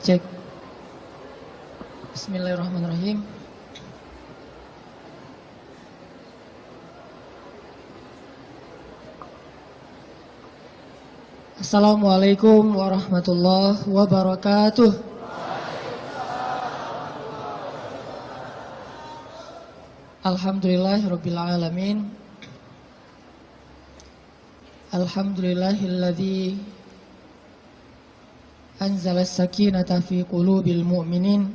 Cek. Bismillahirrahmanirrahim. Assalamualaikum warahmatullahi wabarakatuh. Alhamdulillahirabbil alamin. Alhamdulillahilladzi anzala as-sakinata fi qulubil mu'minin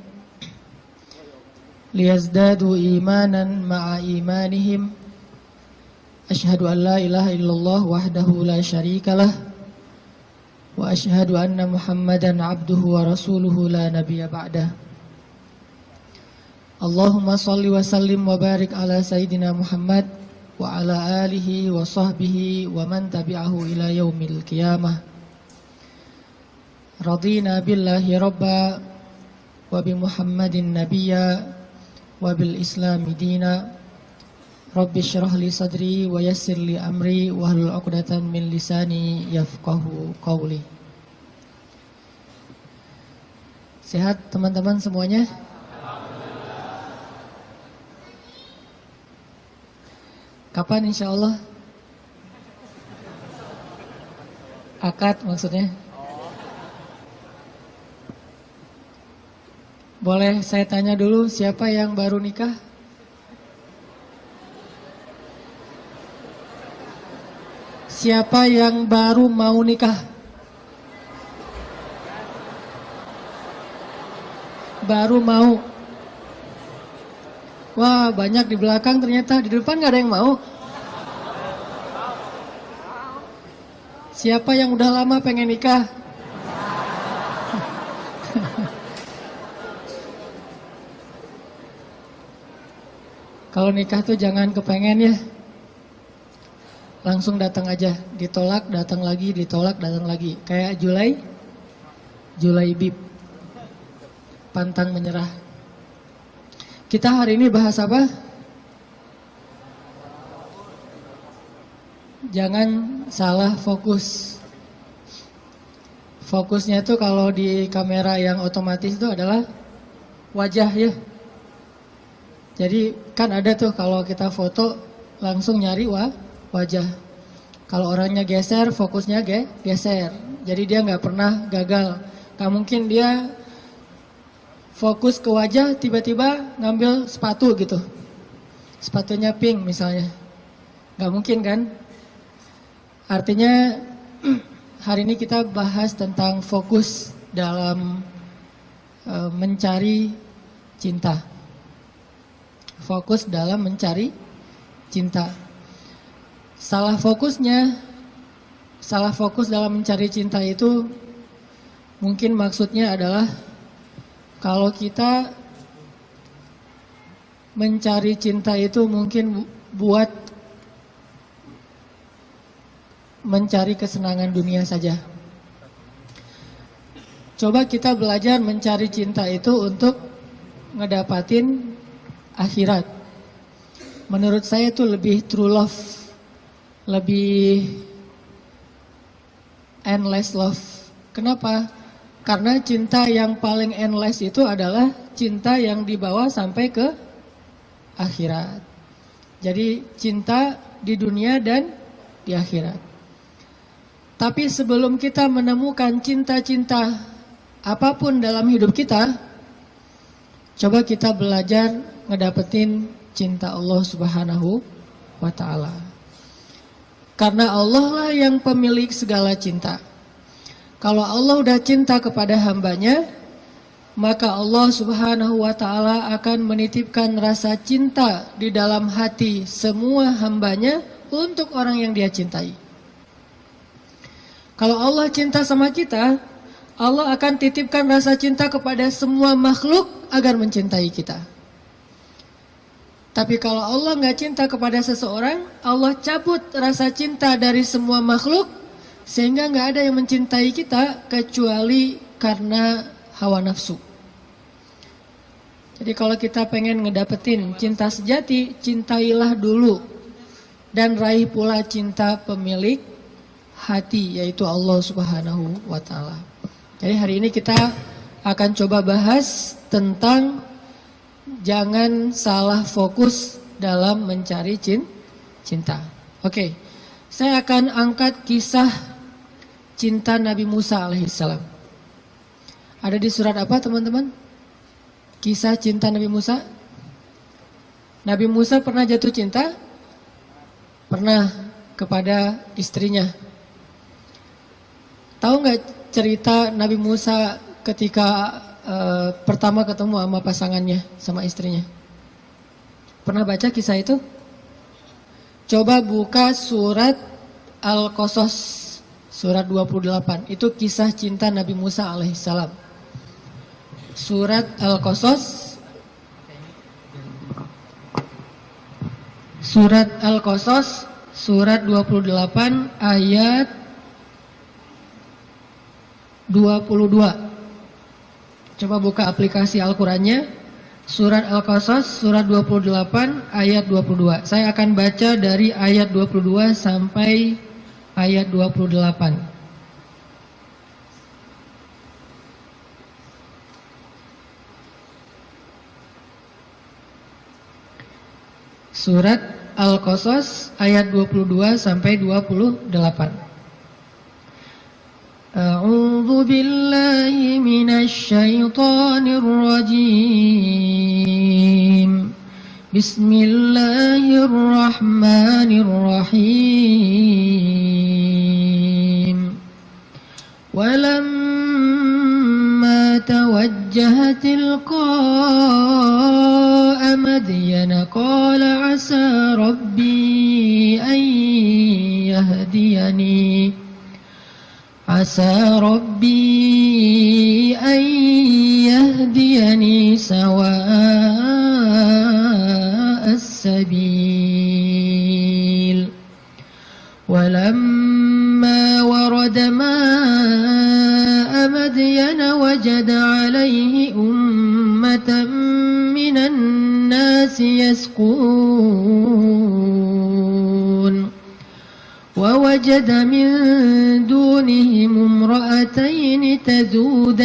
liyazdadu imanan ma'a imanihim. Asyhadu an la ilaha illallah wahdahu la syarikalah wa asyhadu anna Muhammadan abduhu wa rasuluhu la nabiyya ba'dah. Allahumma salli wa sallim wa barik ala sayyidina Muhammad wa ala alihi wa sahbihi wa man tabi'ahu ila yaumil qiyamah. Radina billahi rabba wa bi Muhammadin nabiyya wa bil islami dina. Rabbi syrah li sadri wa yassir li amri wahlul 'uqdatam min lisani yafqahu qawli. Sehat teman-teman semuanya? Kapan insyaallah? Akad maksudnya? Boleh saya tanya dulu, siapa yang baru nikah? Siapa yang baru mau nikah? Baru mau. Wah, banyak di belakang ternyata. Di depan gak ada yang mau. Siapa yang udah lama pengen nikah? Kalau nikah tuh jangan kepengen ya. Langsung datang aja, ditolak datang lagi, ditolak datang lagi. Kayak Julaibib, pantang menyerah. Kita hari ini bahas apa? Jangan salah fokus. Fokusnya tuh kalau di kamera yang otomatis itu adalah wajah ya. Jadi kan ada tuh kalau kita foto langsung nyari wajah. Kalau orangnya geser, fokusnya geser. Jadi dia nggak pernah gagal. Nggak mungkin dia fokus ke wajah, tiba-tiba ngambil sepatu gitu. Sepatunya pink misalnya. Nggak mungkin kan? Artinya hari ini kita bahas tentang fokus dalam mencari cinta. Fokus dalam mencari cinta. Salah fokus dalam mencari cinta itu mungkin maksudnya adalah kalau kita mencari cinta itu mungkin buat mencari kesenangan dunia saja. Coba kita belajar mencari cinta itu untuk ngedapatin akhirat. Menurut saya itu lebih true love, lebih endless love. Kenapa? Karena cinta yang paling endless itu adalah cinta yang dibawa sampai ke akhirat. Jadi cinta di dunia dan di akhirat. Tapi sebelum kita menemukan cinta-cinta apapun dalam hidup kita, coba kita belajar ngedapetin cinta Allah Subhanahu wa ta'ala. Karena Allah lah yang pemilik segala cinta. Kalau Allah udah cinta kepada hambanya, maka Allah Subhanahu wa ta'ala akan menitipkan rasa cinta di dalam hati semua hambanya untuk orang yang dia cintai. Kalau Allah cinta sama kita, Allah akan titipkan rasa cinta kepada semua makhluk agar mencintai kita. Tapi kalau Allah nggak cinta kepada seseorang, Allah cabut rasa cinta dari semua makhluk, sehingga nggak ada yang mencintai kita kecuali karena hawa nafsu. Jadi kalau kita pengen ngedapetin cinta sejati, cintailah dulu dan raih pula cinta pemilik hati, yaitu Allah Subhanahu wa ta'ala. Jadi hari ini kita akan coba bahas tentang jangan salah fokus dalam mencari cinta. Oke, saya akan angkat kisah cinta Nabi Musa alaihissalam. Ada di surat apa teman-teman? Kisah cinta Nabi Musa. Nabi Musa pernah jatuh cinta? Pernah, kepada istrinya. Tahu nggak cerita Nabi Musa ketika pertama ketemu sama pasangannya, sama istrinya? Pernah baca kisah itu? Coba buka surat Al-Qasas, surat 28. Itu kisah cinta Nabi Musa alaihissalam. Surat Al-Qasas, surat Al-Qasas, surat 28 ayat 22. Coba buka aplikasi Al-Qurannya. Surat Al-Qasas, surat 28 ayat 22. Saya akan baca dari ayat 22 sampai ayat 28. Surat Al-Qasas ayat 22 sampai 28. A'udzu billahi minasy syaithanir rajim. Bismillahirrahmanirrahim. Walamma tawajjaha tilqa'a Madyana qala 'asa rabbi an yahdiyani عسى ربي أن يهديني سواء السبيل ولما ورد ماء مدين وجد عليه أمة من الناس يسقون ووجد من دونهم امرأتين تذودان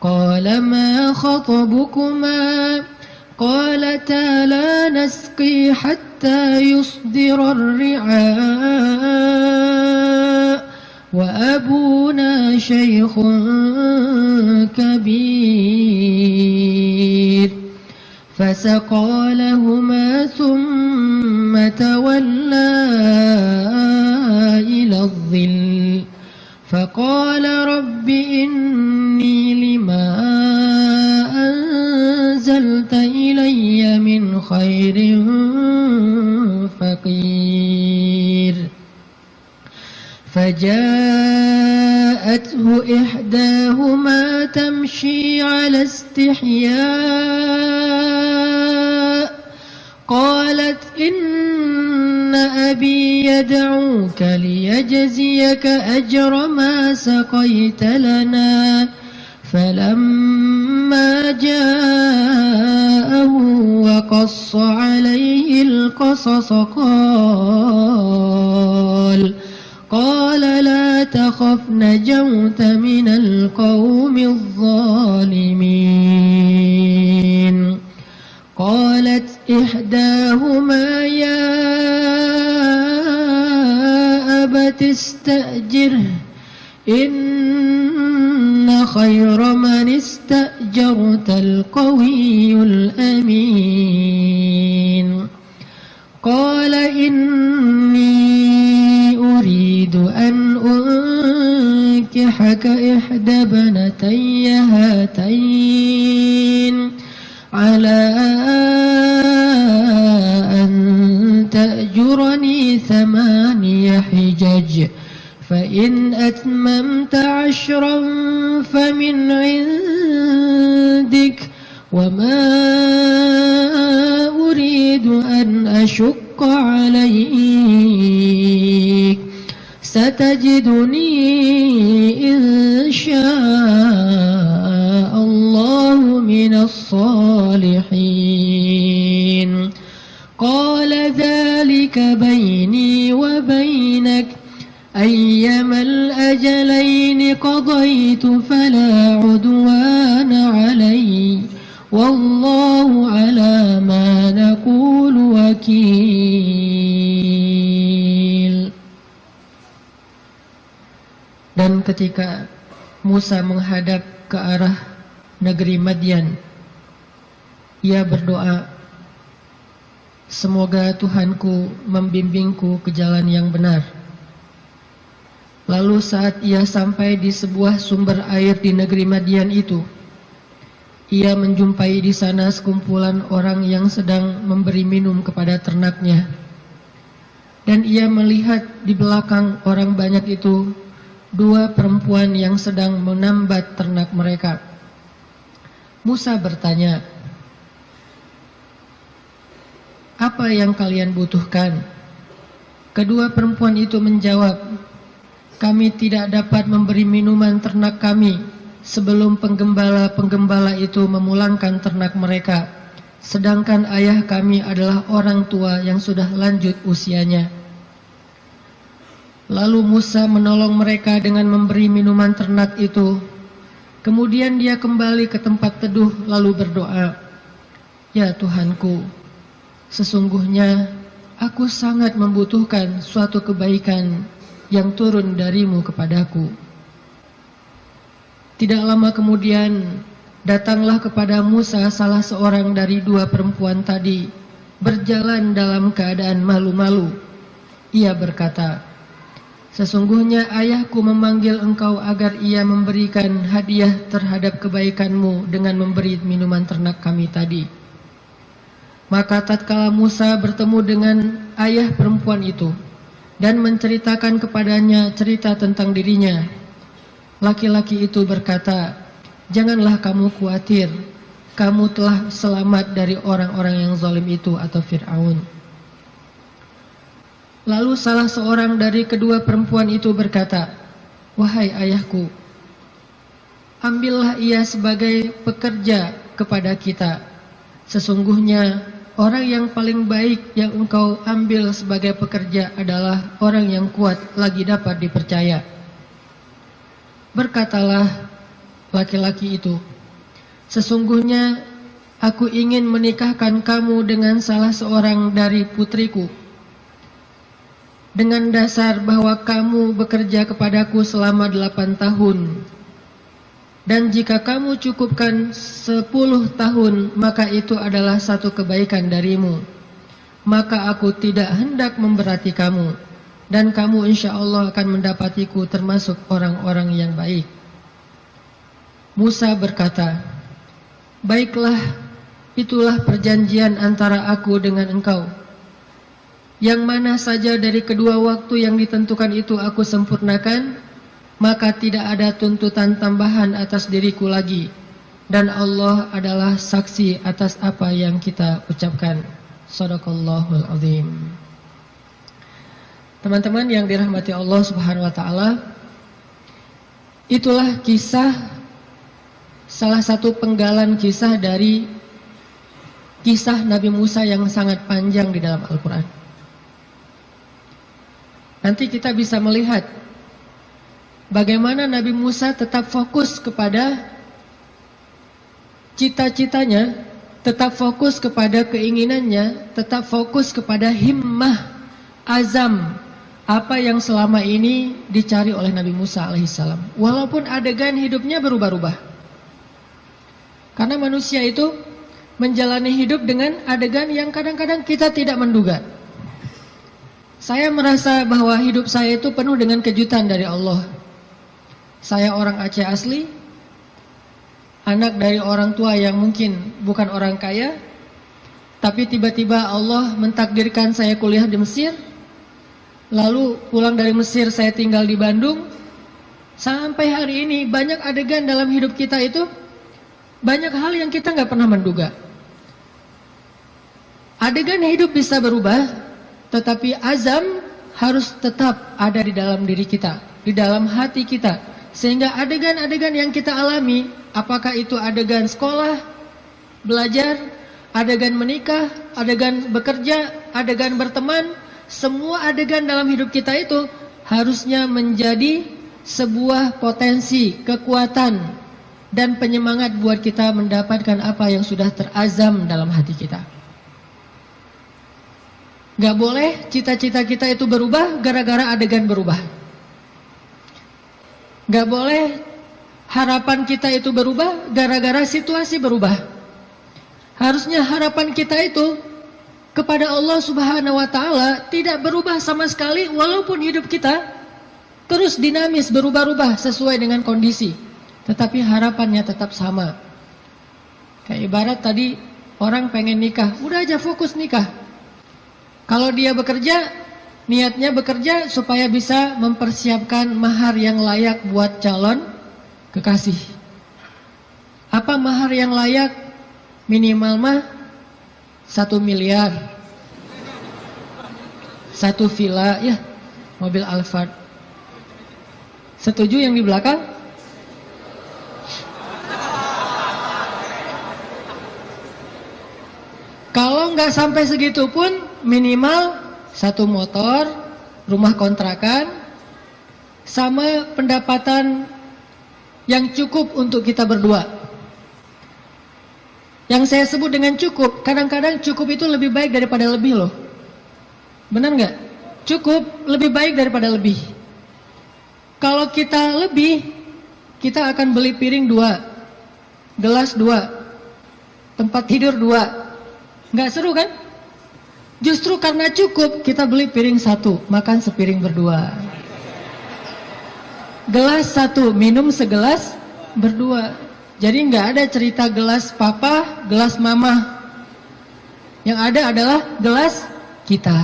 قال ما خطبكما قالتا لا نسقي حتى يصدر الرعاء وأبونا شيخ كبير فسقى لهما ثم تولى إلى الظل فقال رب إني لما أنزلت إلي من خير فقير فجاءته إحداهما تمشي على استحياء قالت إن أبي يدعوك ليجزيك أجر ما سقيت لنا فلما جاءه وقص عليه القصص قال لا تخف نجوت من القوم الظالمين قالت إحداهما يا أبت استأجره إن خير من استأجرت القوي الأمين قال إني أريد أن أنكحك إحدى ابنتي هاتين على أن تأجرني 8 حجج فإن أتممت 10 فمن عندك وما أريد أن أشق عليك ستجدني إن شاء الله من الصالحين قال ذلك بيني وبينك أيما الأجلين قضيت فلا عدوان علي والله على ما نقول وكيل. Dan ketika Musa menghadap ke arah negeri Madian, ia berdoa, semoga Tuhanku membimbingku ke jalan yang benar. Lalu saat ia sampai di sebuah sumber air di negeri Madian itu, ia menjumpai di sana sekumpulan orang yang sedang memberi minum kepada ternaknya. Dan ia melihat di belakang orang banyak itu dua perempuan yang sedang menambat ternak mereka. Musa bertanya, apa yang kalian butuhkan? Kedua perempuan itu menjawab, kami tidak dapat memberi minuman ternak kami sebelum penggembala-penggembala itu memulangkan ternak mereka, sedangkan ayah kami adalah orang tua yang sudah lanjut usianya. Lalu Musa menolong mereka dengan memberi minuman ternak itu. Kemudian dia kembali ke tempat teduh lalu berdoa, ya Tuhanku, sesungguhnya aku sangat membutuhkan suatu kebaikan yang turun darimu kepadaku. Tidak lama kemudian datanglah kepada Musa salah seorang dari dua perempuan tadi, berjalan dalam keadaan malu-malu. Ia berkata, sesungguhnya ayahku memanggil engkau agar ia memberikan hadiah terhadap kebaikanmu dengan memberi minuman ternak kami tadi. Maka tatkala Musa bertemu dengan ayah perempuan itu dan menceritakan kepadanya cerita tentang dirinya, laki-laki itu berkata, janganlah kamu khawatir, kamu telah selamat dari orang-orang yang zalim itu atau Fir'aun. Lalu salah seorang dari kedua perempuan itu berkata, wahai ayahku, ambillah ia sebagai pekerja kepada kita. Sesungguhnya orang yang paling baik yang engkau ambil sebagai pekerja adalah orang yang kuat lagi dapat dipercaya. Berkatalah laki-laki itu, sesungguhnya aku ingin menikahkan kamu dengan salah seorang dari putriku, dengan dasar bahwa kamu bekerja kepadaku selama 8 tahun. Dan jika kamu cukupkan 10 tahun, maka itu adalah satu kebaikan darimu. Maka aku tidak hendak memberati kamu, dan kamu insya Allah akan mendapatiku termasuk orang-orang yang baik. Musa berkata, baiklah, itulah perjanjian antara aku dengan engkau. Yang mana saja dari kedua waktu yang ditentukan itu aku sempurnakan, maka tidak ada tuntutan tambahan atas diriku lagi, dan Allah adalah saksi atas apa yang kita ucapkan. Shadaqallahul azim. Teman-teman yang dirahmati Allah Subhanahu wa taala, itulah kisah, salah satu penggalan kisah dari kisah Nabi Musa yang sangat panjang di dalam Al-Quran. Nanti kita bisa melihat bagaimana Nabi Musa tetap fokus kepada cita-citanya, tetap fokus kepada keinginannya, tetap fokus kepada himmah, azam, apa yang selama ini dicari oleh Nabi Musa alaihissalam. Walaupun adegan hidupnya berubah-ubah. Karena manusia itu menjalani hidup dengan adegan yang kadang-kadang kita tidak menduga. Saya merasa bahwa hidup saya itu penuh dengan kejutan dari Allah. Saya orang Aceh asli, anak dari orang tua yang mungkin bukan orang kaya, tapi tiba-tiba Allah mentakdirkan saya kuliah di Mesir. Lalu pulang dari Mesir saya tinggal di Bandung. Sampai hari ini banyak adegan dalam hidup kita itu, banyak hal yang kita nggak pernah menduga. Adegan hidup bisa berubah, tetapi azam harus tetap ada di dalam diri kita, di dalam hati kita. Sehingga adegan-adegan yang kita alami, apakah itu adegan sekolah, belajar, adegan menikah, adegan bekerja, adegan berteman, semua adegan dalam hidup kita itu harusnya menjadi sebuah potensi, kekuatan, dan penyemangat buat kita mendapatkan apa yang sudah terazam dalam hati kita. Gak boleh cita-cita kita itu berubah gara-gara adegan berubah. Gak boleh harapan kita itu berubah gara-gara situasi berubah. Harusnya harapan kita itu kepada Allah Subhanahu wa Ta'ala tidak berubah sama sekali, walaupun hidup kita terus dinamis, berubah-ubah sesuai dengan kondisi, tetapi harapannya tetap sama. Kayak ibarat tadi orang pengen nikah, udah aja fokus nikah. Kalau dia bekerja, niatnya bekerja supaya bisa mempersiapkan mahar yang layak buat calon kekasih. Apa mahar yang layak? Minimal mah 1 miliar, 1 villa, ya, mobil Alphard. Setuju yang di belakang? Kalau nggak sampai segitu pun minimal 1 motor, rumah kontrakan, sama pendapatan yang cukup untuk kita berdua. Yang saya sebut dengan cukup, kadang-kadang cukup itu lebih baik daripada lebih loh. Benar nggak? Cukup lebih baik daripada lebih. Kalau kita lebih, kita akan beli piring 2, gelas 2, tempat tidur 2. Nggak seru kan? Justru karena cukup, kita beli piring 1, makan sepiring berdua. Gelas 1, minum segelas berdua. Jadi nggak ada cerita gelas papa, gelas mama. Yang ada adalah gelas kita.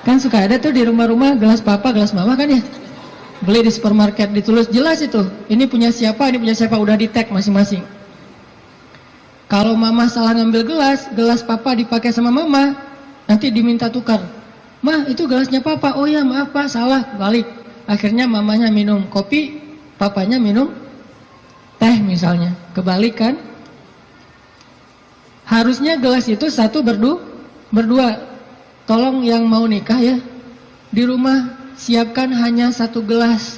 Kan suka ada tuh di rumah-rumah gelas papa, gelas mama kan ya. Beli di supermarket, ditulis jelas itu. Ini punya siapa, udah di tag masing-masing. Kalau mama salah ngambil gelas, gelas papa dipakai sama mama, nanti diminta tukar. Mah, itu gelasnya papa. Oh ya, maaf pak, salah, balik. Akhirnya mamanya minum kopi, papanya minum teh misalnya. Kebalik kan? Harusnya gelas itu 1 berdua. Tolong yang mau nikah ya, di rumah siapkan hanya 1 gelas.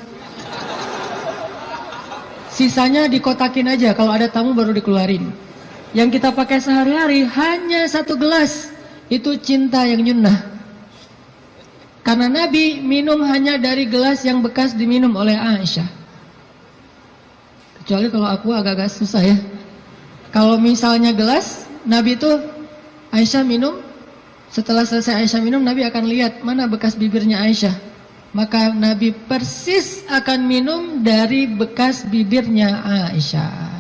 Sisanya dikotakin aja, kalau ada tamu baru dikeluarin. Yang kita pakai sehari-hari hanya 1 gelas. Itu cinta yang nyunnah. Karena Nabi minum hanya dari gelas yang bekas diminum oleh Aisyah. Kecuali kalau aku agak-agak susah ya. Kalau misalnya gelas, Nabi itu Aisyah minum. Setelah selesai Aisyah minum, Nabi akan lihat mana bekas bibirnya Aisyah. Maka Nabi persis akan minum dari bekas bibirnya Aisyah.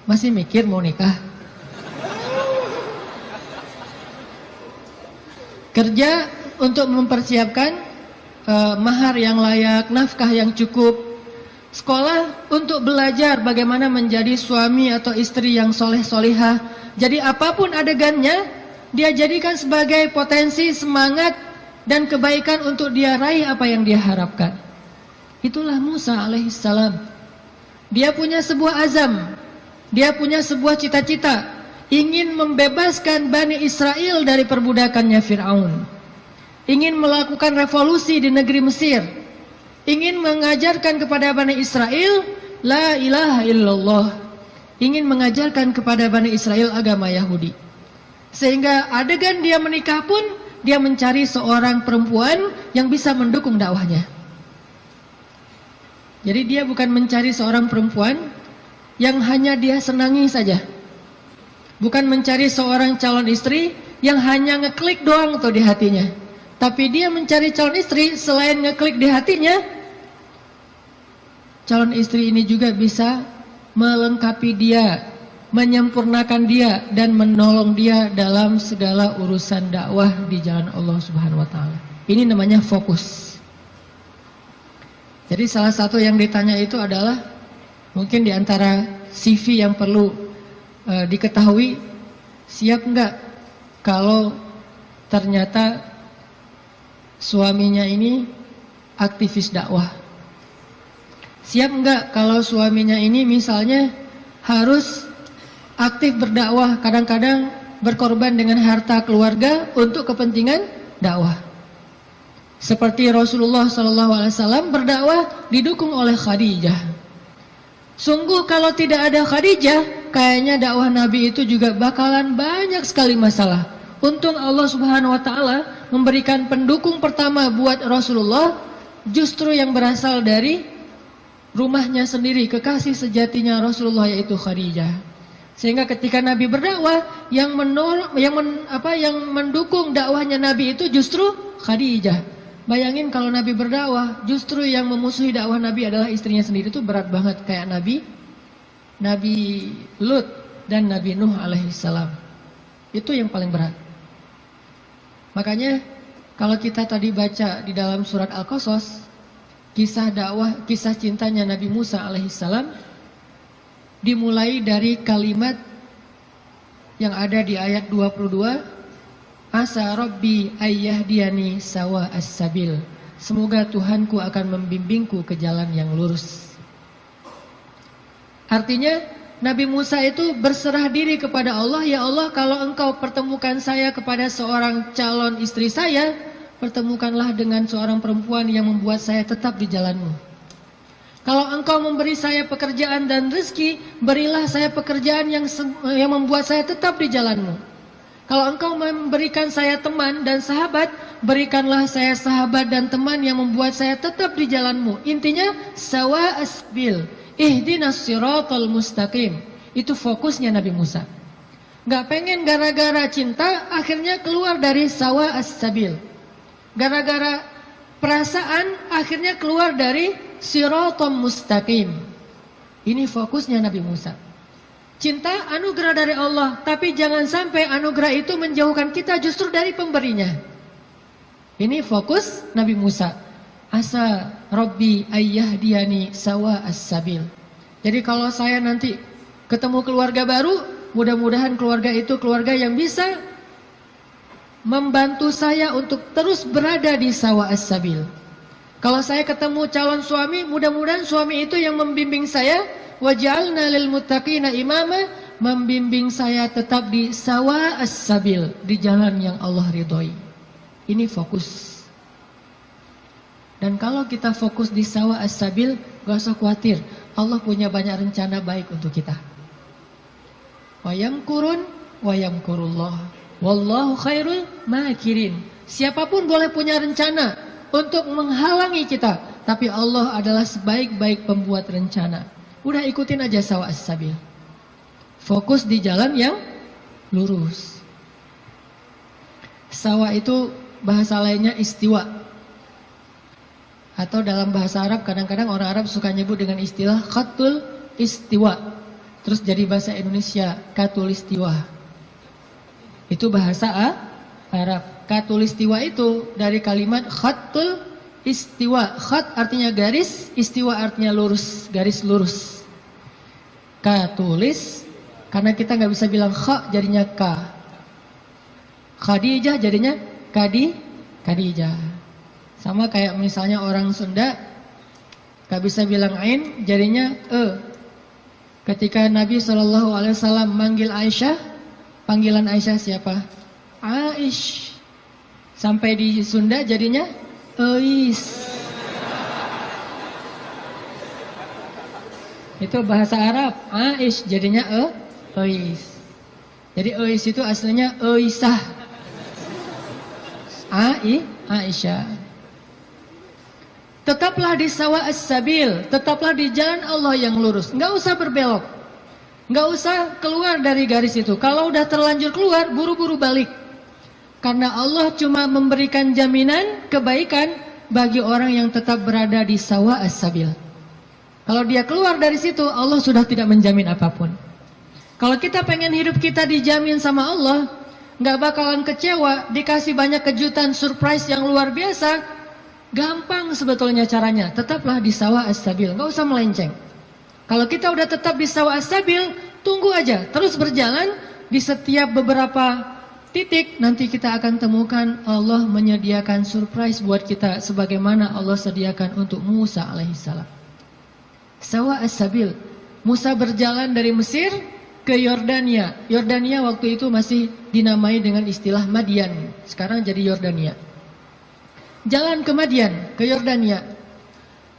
Masih mikir mau nikah? Kerja untuk mempersiapkan mahar yang layak, nafkah yang cukup. Sekolah untuk belajar bagaimana menjadi suami atau istri yang soleh-solihah. Jadi apapun adegannya, dia jadikan sebagai potensi, semangat, dan kebaikan untuk dia raih apa yang dia harapkan. Itulah Musa alaihissalam. Dia punya sebuah azam. Dia punya sebuah cita-cita, ingin membebaskan Bani Israel dari perbudakannya Fir'aun. Ingin melakukan revolusi di negeri Mesir. Ingin mengajarkan kepada Bani Israel La ilaha illallah. Ingin mengajarkan kepada Bani Israel agama Yahudi. Sehingga adegan dia menikah pun, dia mencari seorang perempuan yang bisa mendukung dakwahnya. Jadi dia bukan mencari seorang perempuan yang hanya dia senangi saja. Bukan mencari seorang calon istri yang hanya ngeklik doang tuh di hatinya. Tapi dia mencari calon istri, selain ngeklik di hatinya, calon istri ini juga bisa melengkapi dia, menyempurnakan dia, dan menolong dia dalam segala urusan dakwah di jalan Allah Subhanahu wa Ta'ala. Ini namanya fokus. Jadi salah satu yang ditanya itu adalah, mungkin di antara CV yang perlu diketahui, siap nggak kalau ternyata suaminya ini aktivis dakwah? Siap nggak kalau suaminya ini misalnya harus aktif berdakwah, kadang-kadang berkorban dengan harta keluarga untuk kepentingan dakwah? Seperti Rasulullah SAW berdakwah didukung oleh Khadijah. Sungguh kalau tidak ada Khadijah, kayaknya dakwah Nabi itu juga bakalan banyak sekali masalah. Untung Allah Subhanahu wa taala memberikan pendukung pertama buat Rasulullah justru yang berasal dari rumahnya sendiri, kekasih sejatinya Rasulullah, yaitu Khadijah. Sehingga ketika Nabi berdakwah, yang mendukung dakwahnya Nabi itu justru Khadijah. Bayangin kalau Nabi berdakwah, justru yang memusuhi dakwah Nabi adalah istrinya sendiri, itu berat banget. Kayak Nabi Lut dan Nabi Nuh alaihissalam. Itu yang paling berat. Makanya kalau kita tadi baca di dalam surat Al-Qasas, kisah dakwah, kisah cintanya Nabi Musa alaihissalam dimulai dari kalimat yang ada di ayat 22, Asa Rabbi ayyahdiyani sawa as-sabil. Semoga Tuhanku akan membimbingku ke jalan yang lurus. Artinya Nabi Musa itu berserah diri kepada Allah. Ya Allah, kalau engkau pertemukan saya kepada seorang calon istri saya, pertemukanlah dengan seorang perempuan yang membuat saya tetap di jalanmu. Kalau engkau memberi saya pekerjaan dan rezeki, berilah saya pekerjaan yang membuat saya tetap di jalanmu. Kalau engkau memberikan saya teman dan sahabat, berikanlah saya sahabat dan teman yang membuat saya tetap di jalanmu. Intinya sawa asbil, ihdinas siratal mustaqim. Itu fokusnya Nabi Musa. Gak pengen gara-gara cinta akhirnya keluar dari sawa as-sabil. Gara-gara perasaan akhirnya keluar dari siratal mustaqim. Ini fokusnya Nabi Musa. Cinta anugerah dari Allah, tapi jangan sampai anugerah itu menjauhkan kita justru dari pemberinya. Ini fokus Nabi Musa. Asa Rabbi ayyahdiyani sawa as-sabil. Jadi kalau saya nanti ketemu keluarga baru, mudah-mudahan keluarga itu keluarga yang bisa membantu saya untuk terus berada di sawa as-sabil. Kalau saya ketemu calon suami, mudah-mudahan suami itu yang membimbing saya. Waj'alna lil muttaqina imama, membimbing saya tetap di sawa as-sabil, di jalan yang Allah ridhoi. Ini fokus. Dan kalau kita fokus di sawa as-sabil, gak usah khawatir, Allah punya banyak rencana baik untuk kita. Wa yamkurun wa yamkurullah, wallahu khairul makirin. Siapapun boleh punya rencana untuk menghalangi kita, tapi Allah adalah sebaik-baik pembuat rencana. Udah ikutin aja sawa as-sabil. Fokus di jalan yang lurus. Sawa itu bahasa lainnya istiwa. Atau dalam bahasa Arab kadang-kadang orang Arab suka nyebut dengan istilah khatul istiwa. Terus jadi bahasa Indonesia katulistiwa. Itu bahasa Arab. Katulistiwa itu dari kalimat khatul istiwa. Khat artinya garis, istiwa artinya lurus, garis lurus. Katulis, karena kita nggak bisa bilang kha jadinya ka. Khadijah jadinya Khadijah. Sama kayak misalnya orang Sunda nggak bisa bilang ain jadinya e. Ketika Nabi SAW manggil Aisyah, panggilan Aisyah siapa? Aish. Sampai di Sunda jadinya Eis. Itu bahasa Arab. Aish jadinya Eis. Jadi Eis itu aslinya Eisah. Aisyah. Tetaplah di sawa as-sabil, tetaplah di jalan Allah yang lurus. Enggak usah berbelok. Enggak usah keluar dari garis itu. Kalau udah terlanjur keluar, buru-buru balik. Karena Allah cuma memberikan jaminan kebaikan bagi orang yang tetap berada di sawa as-sabil. Kalau dia keluar dari situ, Allah sudah tidak menjamin apapun. Kalau kita pengen hidup kita dijamin sama Allah, nggak bakalan kecewa, dikasih banyak kejutan, surprise yang luar biasa, gampang sebetulnya caranya. Tetaplah di sawa as-sabil, nggak usah melenceng. Kalau kita udah tetap di sawa as-sabil, tunggu aja, terus berjalan di setiap beberapa titik, nanti kita akan temukan Allah menyediakan surprise buat kita sebagaimana Allah sediakan untuk Musa alaihissalam. Sawa as-sabil. Musa berjalan dari Mesir ke Yordania. Yordania waktu itu masih dinamai dengan istilah Madian. Sekarang jadi Yordania. jalan ke Madian, ke Yordania.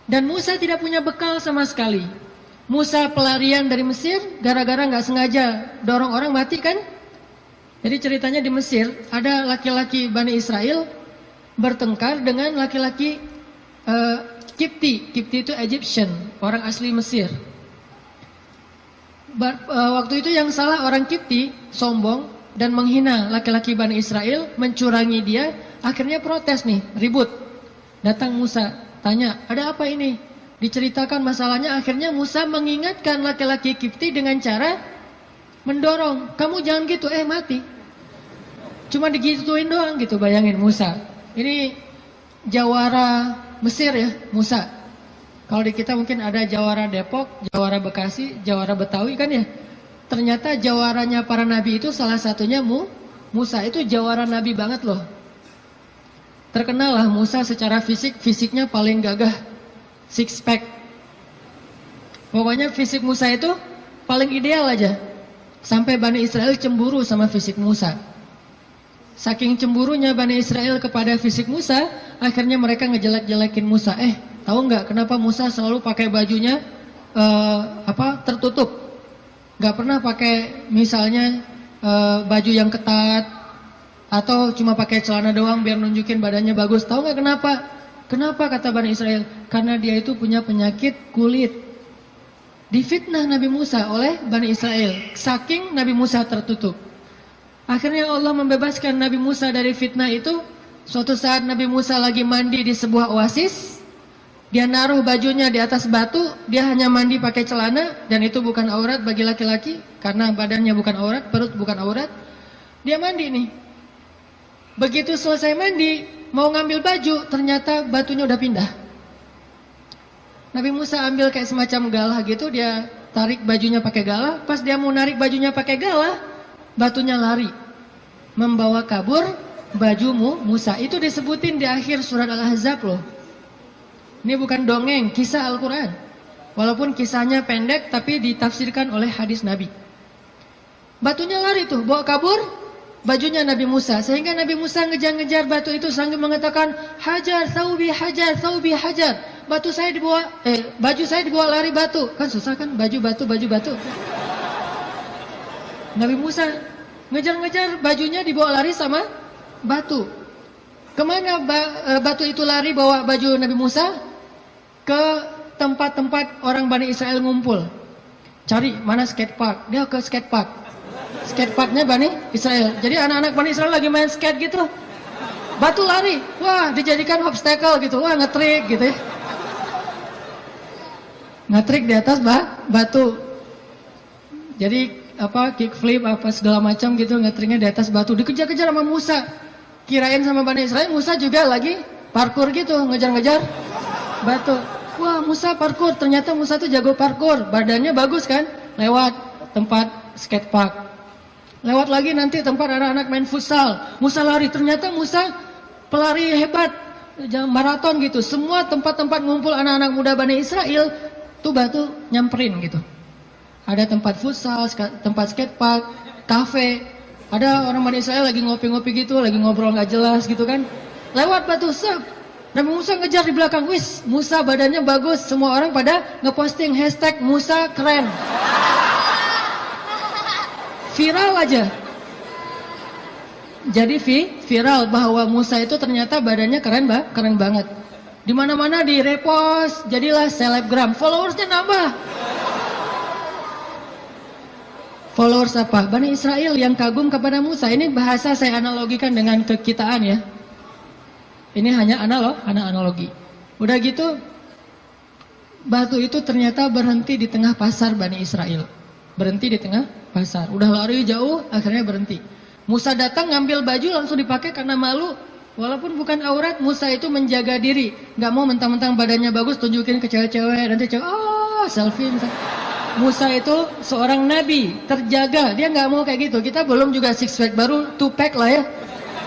Dan Musa tidak punya bekal sama sekali. Musa pelarian dari Mesir, gara-gara nggak sengaja dorong orang mati kan? Jadi ceritanya di Mesir, ada laki-laki Bani Israel bertengkar dengan laki-laki Kipti. Kipti itu Egyptian, orang asli Mesir. Waktu itu yang salah orang Kipti, sombong dan menghina laki-laki Bani Israel, mencurangi dia, akhirnya protes nih, ribut. Datang Musa, tanya, ada apa ini? Diceritakan masalahnya, akhirnya Musa mengingatkan laki-laki Kipti dengan cara mendorong, kamu jangan gitu, mati. Cuma digituin doang gitu, bayangin Musa. Ini jawara Mesir ya, Musa. Kalau di kita mungkin ada jawara Depok, jawara Bekasi, jawara Betawi kan ya. Ternyata jawaranya para nabi itu salah satunya Musa, itu jawara nabi banget loh. Terkenal lah Musa secara fisiknya paling gagah, six pack. Pokoknya fisik Musa itu paling ideal aja. Sampai Bani Israel cemburu sama fisik Musa. Saking cemburunya Bani Israel kepada fisik Musa, akhirnya mereka ngejelek-jelekin Musa. Tahu nggak kenapa Musa selalu pakai bajunya tertutup? Gak pernah pakai misalnya baju yang ketat atau cuma pakai celana doang biar nunjukin badannya bagus. Tahu nggak kenapa? Kenapa kata Bani Israel? Karena dia itu punya penyakit kulit. Difitnah Nabi Musa oleh Bani Israel. Saking Nabi Musa tertutup. Akhirnya Allah membebaskan Nabi Musa dari fitnah itu. Suatu saat Nabi Musa lagi mandi di sebuah oasis. Dia naruh bajunya di atas batu, dia hanya mandi pakai celana, dan itu bukan aurat bagi laki-laki, karena badannya bukan aurat, perut bukan aurat. Dia mandi nih. Begitu selesai mandi, mau ngambil baju, ternyata batunya udah pindah. Nabi Musa ambil kayak semacam galah gitu, dia tarik bajunya pakai galah. Pas dia mau narik bajunya pakai galah, batunya lari, membawa kabur bajumu Musa. Itu disebutin di akhir surat Al-Ahzab loh. Ini bukan dongeng, kisah Al-Quran. Walaupun kisahnya pendek, tapi ditafsirkan oleh hadis Nabi. Batunya lari tuh, bawa kabur bajunya Nabi Musa. Sehingga Nabi Musa ngejar-ngejar batu itu sambil mengatakan, hajar, thawbi, hajar, thawbi, hajar. Baju saya dibawa lari batu. Kan susah kan, baju batu, baju batu. Nabi Musa ngejar-ngejar bajunya dibawa lari sama batu. Kemana batu itu lari bawa baju Nabi Musa? Ke tempat-tempat orang Bani Israel ngumpul. Cari mana skate park. Dia ke skate park. Skate parknya Bani Israel. Jadi anak-anak Bani Israel lagi main skate gitu. Batu lari. Wah, dijadikan obstacle gitu. Wah, ngetrik gitu ya. Ngetrik di atas batu. Jadi kickflip segala macam gitu, ngetriknya di atas batu. Dikejar-kejar sama Musa. Kirain sama Bani Israel, Musa juga lagi parkur gitu, ngejar-ngejar batu. Wah, Musa parkur, ternyata Musa tuh jago parkur, badannya bagus kan? Lewat tempat skate park. Lewat lagi nanti tempat anak-anak main futsal. Musa lari, ternyata Musa pelari hebat, maraton gitu. Semua tempat-tempat ngumpul anak-anak muda Bani Israel, tuh batu nyamperin gitu. Ada tempat futsal, tempat skate park, kafe. Ada orang Bani Israel lagi ngopi-ngopi gitu, lagi ngobrol nggak jelas gitu kan. Lewat batu, Nabi Musa ngejar di belakang. Wis, Musa badannya bagus. Semua orang pada ngeposting hashtag Musa keren. Viral aja. Jadi viral bahwa Musa itu ternyata badannya keren banget. Di mana-mana di repost, jadilah selebgram. Followersnya nambah. Followers apa? Bani Israel yang kagum kepada Musa. Ini bahasa saya analogikan dengan kekitaan ya. Ini hanya analogi. Udah gitu, batu itu ternyata berhenti di tengah pasar Bani Israel. Berhenti di tengah pasar. Udah lari jauh, akhirnya berhenti. Musa datang ngambil baju langsung dipakai karena malu. Walaupun bukan aurat, Musa itu menjaga diri. Gak mau mentang-mentang badannya bagus tunjukin ke cewek-cewek. Nanti cewek, selfie misalnya. Musa itu seorang nabi, terjaga. Dia nggak mau kayak gitu. Kita belum juga six pack, baru two pack lah ya.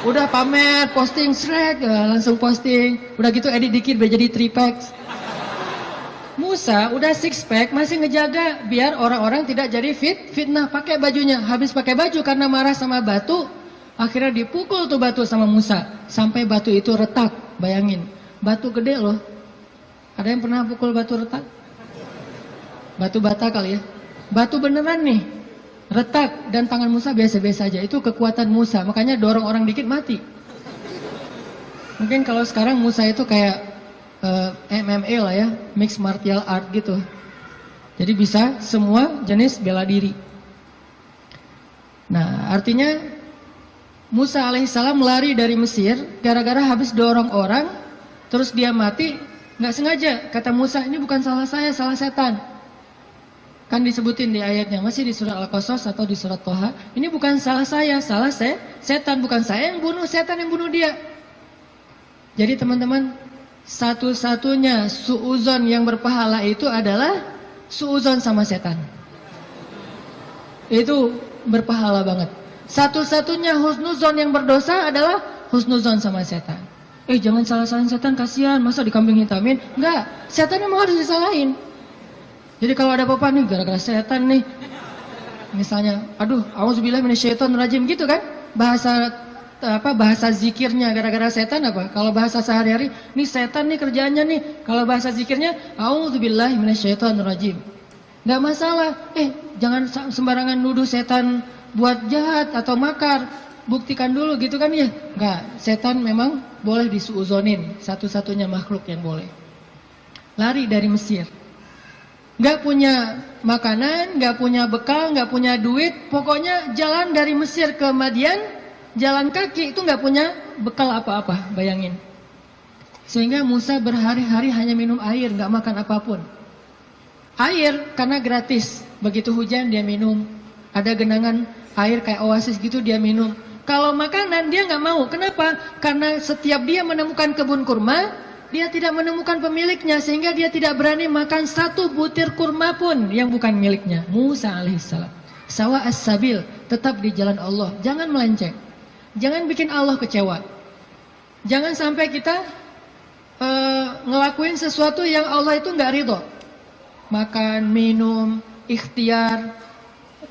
Udah pamer, posting, langsung posting. Udah gitu edit dikit biar jadi three packs. Musa udah six pack masih ngejaga biar orang-orang tidak jadi fitnah pakai bajunya. Habis pakai baju karena marah sama batu, akhirnya dipukul tuh batu sama Musa sampai batu itu retak Bayangin, batu gede loh. Ada yang pernah pukul batu retak? Batu bata kali ya. Batu beneran nih, retak, dan tangan Musa biasa-biasa aja. Itu kekuatan Musa, makanya dorong orang dikit mati. Mungkin kalau sekarang Musa itu kayak MMA lah ya, mixed martial art gitu. Jadi bisa semua jenis bela diri. Nah, artinya Musa alaihissalam lari dari Mesir gara-gara habis dorong orang, terus dia mati, nggak sengaja. Kata Musa, ini bukan salah saya, salah setan. Kan disebutin di ayatnya, masih di surat Al-Qasas atau di surat Toha. Ini bukan salah saya, salah setan. Bukan saya yang bunuh, setan yang bunuh dia. Jadi teman-teman, satu-satunya suuzon yang berpahala itu adalah suuzon sama setan. Itu berpahala banget. Satu-satunya husnuzon yang berdosa adalah husnuzon sama setan. Jangan salah-salahin setan, kasihan, masa dikambing hitamin? Enggak, setan memang harus disalahin. Jadi kalau ada apa-apa nih gara-gara setan nih, misalnya, aduh, auzubillahi minasyaitonir rajim gitu kan? Bahasa zikirnya gara-gara setan apa? Kalau bahasa sehari-hari, nih setan nih kerjaannya nih. Kalau bahasa zikirnya, auzubillahi minasyaitonir rajim. Enggak masalah. Jangan sembarangan nuduh setan buat jahat atau makar. Buktikan dulu gitu kan ya? Enggak, setan memang boleh disuuzonin, satu-satunya makhluk yang boleh. Lari dari Mesir. Gak punya makanan, gak punya bekal, gak punya duit. Pokoknya jalan dari Mesir ke Madian, jalan kaki itu gak punya bekal apa-apa, bayangin. Sehingga Musa berhari-hari hanya minum air, gak makan apapun. Air karena gratis, begitu hujan dia minum. Ada genangan air kayak oasis gitu dia minum. Kalau makanan dia gak mau, kenapa? Karena setiap dia menemukan kebun kurma, dia tidak menemukan pemiliknya, sehingga dia tidak berani makan satu butir kurma pun yang bukan miliknya. Musa alaihissalam. Sawa as-sabil, tetap di jalan Allah. Jangan melenceng. Jangan bikin Allah kecewa. Jangan sampai kita ngelakuin sesuatu yang Allah itu nggak ridho. Makan, minum, ikhtiar,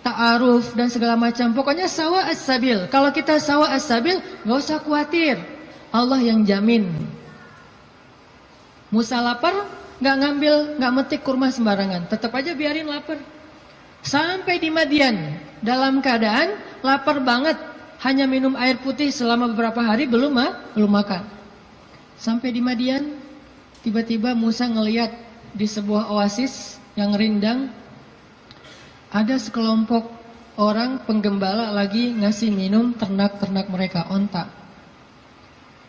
ta'aruf, dan segala macam. Pokoknya sawa as-sabil. Kalau kita sawa as-sabil, nggak usah khawatir. Allah yang jamin. Musa lapar, nggak metik kurma sembarangan, tetap aja biarin lapar. Sampai di Madian, dalam keadaan lapar banget, hanya minum air putih selama beberapa hari belum makan. Sampai di Madian, tiba-tiba Musa ngelihat di sebuah oasis yang rindang, ada sekelompok orang penggembala lagi ngasih minum ternak-ternak mereka, onta.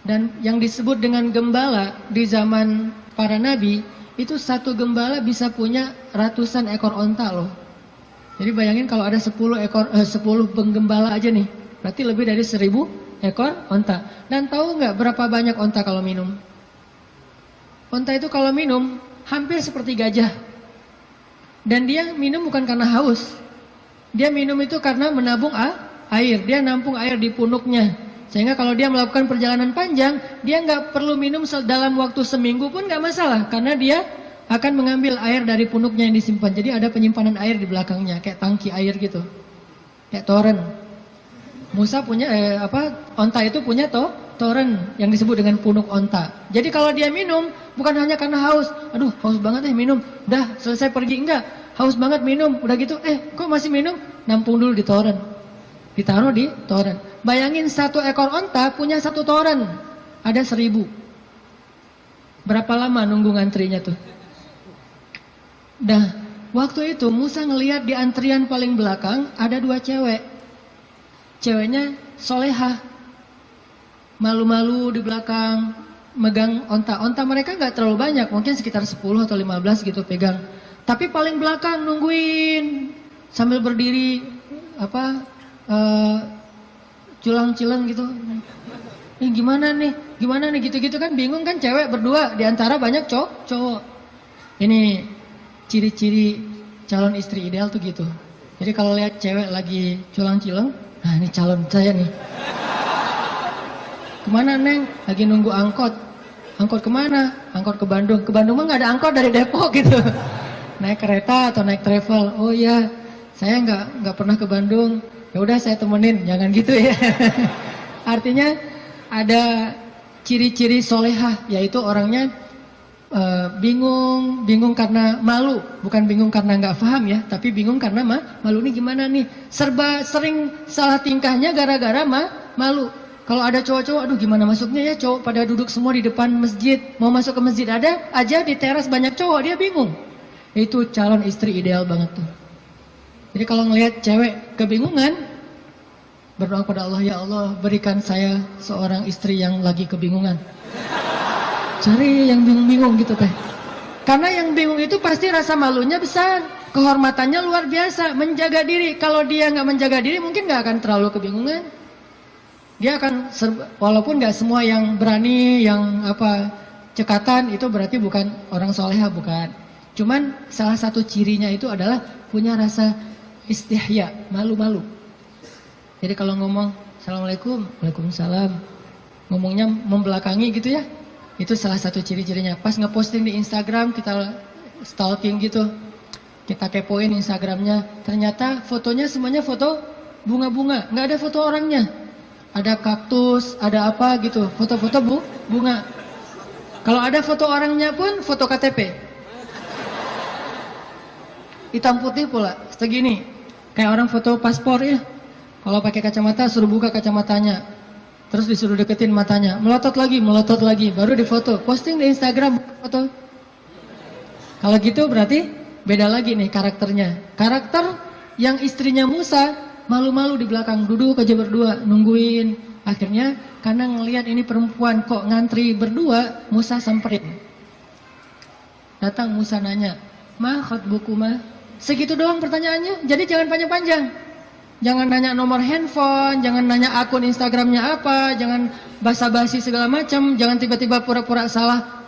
Dan yang disebut dengan gembala di zaman para nabi, itu satu gembala bisa punya ratusan ekor onta loh. Jadi bayangin kalau ada 10 penggembala aja nih, berarti lebih dari 1000 ekor onta. Dan tahu nggak berapa banyak onta kalau minum? Onta itu kalau minum hampir seperti gajah. Dan dia minum bukan karena haus. Dia minum itu karena menabung air. Dia nampung air di punuknya. Sehingga kalau dia melakukan perjalanan panjang, dia nggak perlu minum dalam waktu seminggu pun nggak masalah, karena dia akan mengambil air dari punuknya yang disimpan. Jadi ada penyimpanan air di belakangnya, kayak tangki air gitu, kayak toren. Musa punya onta itu punya toren yang disebut dengan punuk onta. Jadi kalau dia minum bukan hanya karena haus, aduh haus banget minum, udah selesai pergi, enggak, haus banget minum, udah gitu, kok masih minum, nampung dulu di toren. Ditaruh di toren. Bayangin satu ekor onta punya satu toren. Ada 1000. Berapa lama nunggu ngantrinya tuh? Dah, waktu itu Musa ngelihat di antrian paling belakang ada 2 cewek. Ceweknya solehah. Malu-malu di belakang, megang onta. Onta mereka nggak terlalu banyak, mungkin sekitar 10 atau 15 gitu pegang. Tapi paling belakang nungguin sambil berdiri culang-cilang gitu. Gimana nih gitu-gitu kan, bingung kan, cewek berdua di antara banyak cowok. Ini ciri-ciri calon istri ideal tuh gitu. Jadi kalau lihat cewek lagi culang-cilang, nah ini calon saya nih. Kemana neng? Lagi nunggu angkot. Angkot kemana? Angkot ke Bandung. Ke Bandung mah nggak ada angkot dari Depok gitu. Naik kereta atau naik travel. Oh iya, saya nggak pernah ke Bandung. Ya udah saya temenin, jangan gitu ya. Artinya ada ciri-ciri solehah, yaitu orangnya bingung karena malu, bukan bingung karena nggak paham ya, tapi bingung karena malu nih gimana nih, serba sering salah tingkahnya gara-gara malu. Kalau ada cowok-cowok, aduh gimana masuknya ya, cowok pada duduk semua di depan masjid, mau masuk ke masjid ada aja di teras banyak cowok, dia bingung. Itu calon istri ideal banget tuh. Jadi kalau ngelihat cewek kebingungan, berdoa kepada Allah, ya Allah berikan saya seorang istri yang lagi kebingungan. Cari yang bingung-bingung gitu teh. Karena yang bingung itu pasti rasa malunya besar, kehormatannya luar biasa, menjaga diri. Kalau dia nggak menjaga diri mungkin nggak akan terlalu kebingungan. Dia akan, walaupun nggak semua yang berani, yang cekatan itu berarti bukan orang soleha, bukan. Cuman salah satu cirinya itu adalah punya rasa istihya, malu-malu. Jadi kalau ngomong Assalamualaikum, Waalaikumsalam, ngomongnya membelakangi gitu ya. Itu salah satu ciri-cirinya. Pas ngeposting di Instagram, kita stalking gitu, kita kepoin Instagramnya, ternyata fotonya semuanya foto bunga-bunga, nggak ada foto orangnya. Ada kaktus, ada apa gitu, foto-foto bunga. Kalau ada foto orangnya pun foto KTP, hitam putih pula, segini, kayak orang foto paspor ya. Kalau pakai kacamata suruh buka kacamatanya, terus disuruh deketin matanya, melotot lagi, baru difoto, posting di Instagram foto. Kalau gitu berarti beda lagi nih karakternya. Karakter yang istrinya Musa malu-malu di belakang, duduk aja berdua, nungguin. Akhirnya karena ngelihat ini perempuan kok ngantri berdua, Musa samperin. Datang Musa nanya, "Ma khatbukuma?" Segitu doang pertanyaannya, jadi jangan panjang-panjang. Jangan nanya nomor handphone, jangan nanya akun Instagramnya apa, jangan basa-basi segala macam, jangan tiba-tiba pura-pura salah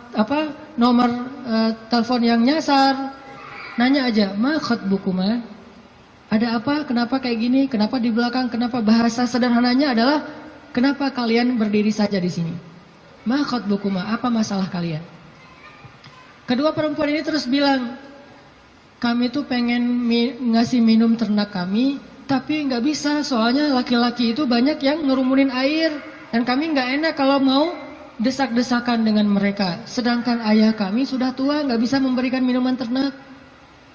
nomor telepon yang nyasar. Nanya aja, "Ma khatbukuma?" Ada apa? Kenapa kayak gini? Kenapa di belakang? Kenapa? Bahasa sederhananya adalah kenapa kalian berdiri saja di sini? Ma khatbukuma? Apa masalah kalian? Kedua perempuan ini terus bilang, kami tuh pengen ngasih minum ternak kami, tapi nggak bisa, soalnya laki-laki itu banyak yang ngerumunin air, dan kami nggak enak kalau mau desak-desakan dengan mereka. Sedangkan ayah kami sudah tua, nggak bisa memberikan minuman ternak.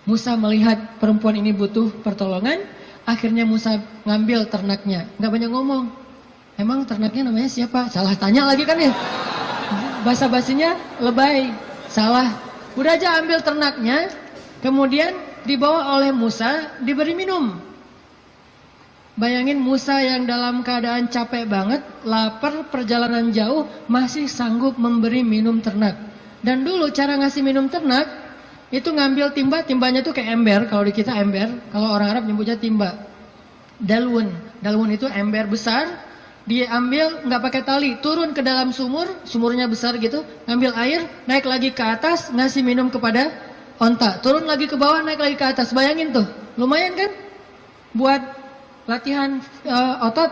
Musa melihat perempuan ini butuh pertolongan, akhirnya Musa ngambil ternaknya. Nggak banyak ngomong. Emang ternaknya namanya siapa? Salah tanya lagi kan ya? Basa-basinya lebay, salah. Udah aja ambil ternaknya, kemudian dibawa oleh Musa, diberi minum. Bayangin Musa yang dalam keadaan capek banget, lapar, perjalanan jauh, masih sanggup memberi minum ternak. Dan dulu cara ngasih minum ternak, itu ngambil timba, timbanya tuh kayak ember, kalau di kita ember, kalau orang Arab nyebutnya timba. Dalwun itu ember besar, diambil nggak pakai tali, turun ke dalam sumur, sumurnya besar gitu, ngambil air, naik lagi ke atas, ngasih minum kepada onta, turun lagi ke bawah, naik lagi ke atas. Bayangin tuh, lumayan kan? Buat latihan otot.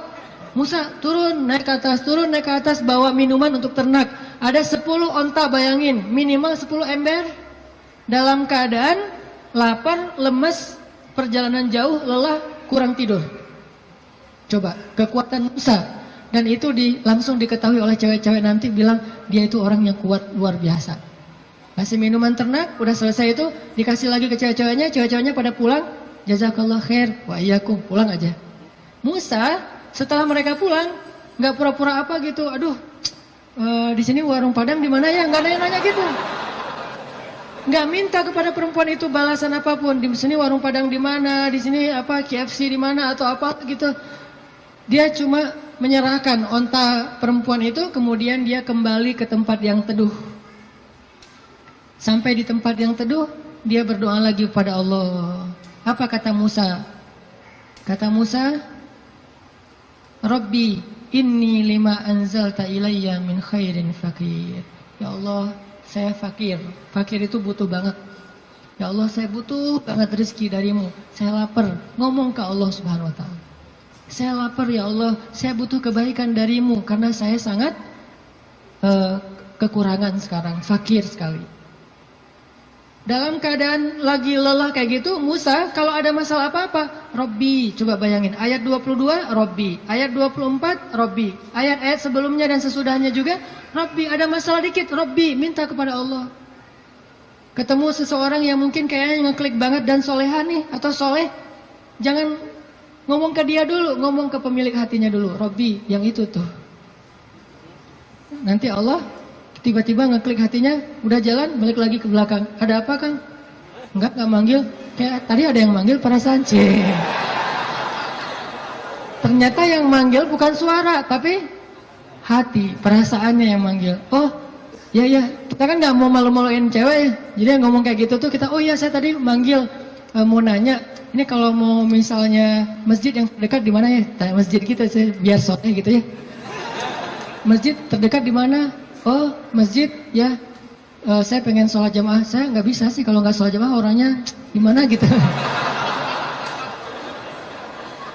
Musa turun, naik ke atas, bawa minuman untuk ternak. Ada 10 onta, bayangin, minimal 10 ember. Dalam keadaan lapar, lemes, perjalanan jauh, lelah, kurang tidur. Coba, kekuatan Musa. Dan itu langsung diketahui oleh cewek-cewek nanti, bilang dia itu orang yang kuat luar biasa. Kasih minuman ternak, udah selesai itu, dikasih lagi ke cewek-ceweknya pada pulang. Jazakallah khair, wa iyyakum, pulang aja. Musa setelah mereka pulang, nggak pura-pura apa gitu. Aduh, di sini warung Padang di mana ya? Nggak nanya-nanya gitu. Nggak minta kepada perempuan itu balasan apapun. Di sini warung Padang di mana? Di sini KFC di mana atau apa gitu. Dia cuma menyerahkan onta perempuan itu, kemudian dia kembali ke tempat yang teduh. Sampai di tempat yang teduh, dia berdoa lagi kepada Allah. Apa kata Musa? Kata Musa, Rabbi inni lima anzalta ilayya min khairin fakir. Ya Allah, saya fakir. Fakir itu butuh banget. Ya Allah, saya butuh banget rezeki darimu. Saya lapar. Ngomong ke Allah Subhanahu wa ta'ala. Saya lapar ya Allah, saya butuh kebaikan darimu, karena saya sangat kekurangan sekarang, fakir sekali. Dalam keadaan lagi lelah kayak gitu, Musa kalau ada masalah apa-apa, Robbi, coba bayangin, ayat 22, Robbi, ayat 24, Robbi, ayat-ayat sebelumnya dan sesudahnya juga, Robbi, ada masalah dikit, Robbi, minta kepada Allah. Ketemu seseorang yang mungkin kayaknya ngeklik banget dan soleha nih, atau soleh, jangan ngomong ke dia dulu, ngomong ke pemilik hatinya dulu, Robbi, yang itu tuh. Nanti Allah tiba-tiba ngeklik hatinya, udah jalan, balik lagi ke belakang. Ada apa, Kang? Enggak manggil. Kayak tadi ada yang manggil perasaan. Ternyata yang manggil bukan suara, tapi hati, perasaannya yang manggil. Oh, ya, kita kan nggak mau malu-maluin cewek ya. Jadi yang ngomong kayak gitu tuh kita, oh ya saya tadi manggil, mau nanya, ini kalau mau misalnya masjid yang terdekat di mana ya? Tanya masjid kita sih, biar sore gitu ya. Masjid terdekat di mana? Oh, masjid ya, saya pengen sholat jamaah. Saya nggak bisa sih kalau nggak sholat jamaah, orangnya gimana gitu.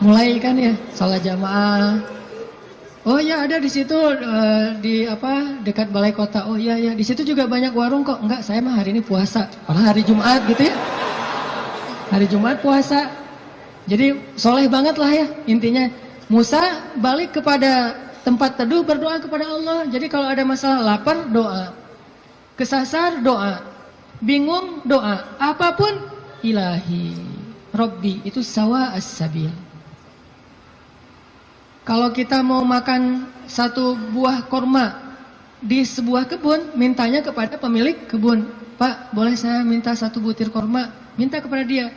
Mulai kan ya, sholat jamaah. Oh ya, ada di situ di dekat balai kota. Oh iya ya, di situ juga banyak warung kok. Enggak, saya mah hari ini puasa. Malah hari Jumat gitu ya. Hari Jumat puasa. Jadi soleh banget lah ya intinya. Musa balik kepada tempat teduh, berdoa kepada Allah. Jadi kalau ada masalah lapar, doa. Kesasar, doa. Bingung, doa. Apapun, ilahi. Robbi, itu sawa as-sabil. Kalau kita mau makan satu buah korma di sebuah kebun, mintanya kepada pemilik kebun. Pak, boleh saya minta satu butir korma? Minta kepada dia.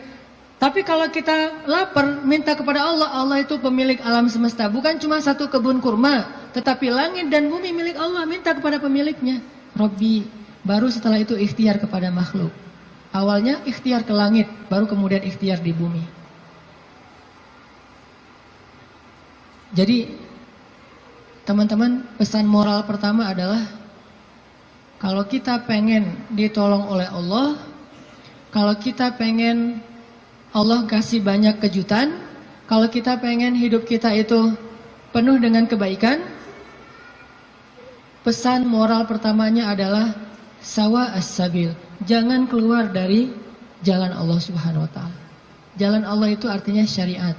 Tapi kalau kita lapar, minta kepada Allah. Allah itu pemilik alam semesta. Bukan cuma satu kebun kurma, tetapi langit dan bumi milik Allah. Minta kepada pemiliknya. Robbi. Baru setelah itu ikhtiar kepada makhluk. Awalnya ikhtiar ke langit, baru kemudian ikhtiar di bumi. Jadi, teman-teman, pesan moral pertama adalah kalau kita pengen ditolong oleh Allah, kalau kita pengen Allah kasih banyak kejutan, kalau kita pengen hidup kita itu penuh dengan kebaikan, pesan moral pertamanya adalah sawa as-sabil. Jangan keluar dari jalan Allah Subhanahu wa taala. Jalan Allah itu artinya syariat.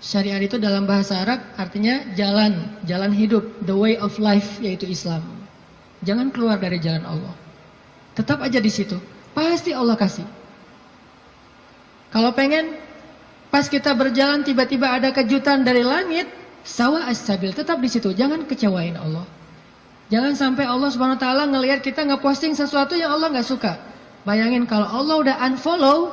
Syariat itu dalam bahasa Arab artinya jalan hidup, the way of life, yaitu Islam. Jangan keluar dari jalan Allah. Tetap aja di situ. Pasti Allah kasih. Kalau pengen pas kita berjalan tiba-tiba ada kejutan dari langit, sawa as-sabil, tetap di situ. Jangan kecewain Allah. Jangan sampai Allah Subhanahu wa taala ngelihat kita ngeposting sesuatu yang Allah nggak suka. Bayangin kalau Allah udah unfollow,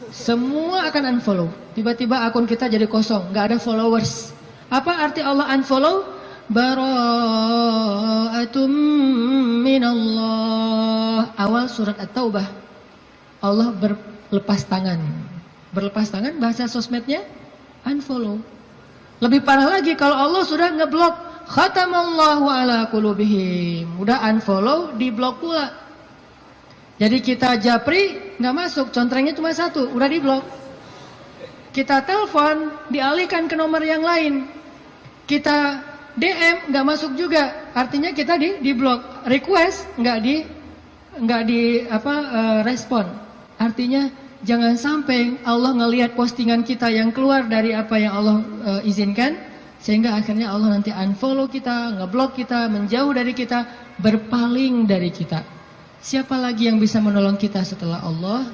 semua akan unfollow. Tiba-tiba akun kita jadi kosong, nggak ada followers. Apa arti Allah unfollow? Bara'atum minallah. Awal surat At-Taubah. Allah berlepas tangan. Berlepas tangan bahasa sosmednya unfollow. Lebih parah lagi kalau Allah sudah ngeblok. Khatamallahu ala qulubihim. Udah unfollow, diblok pula. Jadi kita japri nggak masuk, contrengnya cuma satu, udah diblok. Kita telepon, dialihkan ke nomor yang lain. Kita DM nggak masuk juga, artinya kita diblok. Request nggak di respon. Artinya jangan sampai Allah ngelihat postingan kita yang keluar dari apa yang Allah izinkan, sehingga akhirnya Allah nanti unfollow kita, ngeblok kita, menjauh dari kita, berpaling dari kita. Siapa lagi yang bisa menolong kita setelah Allah?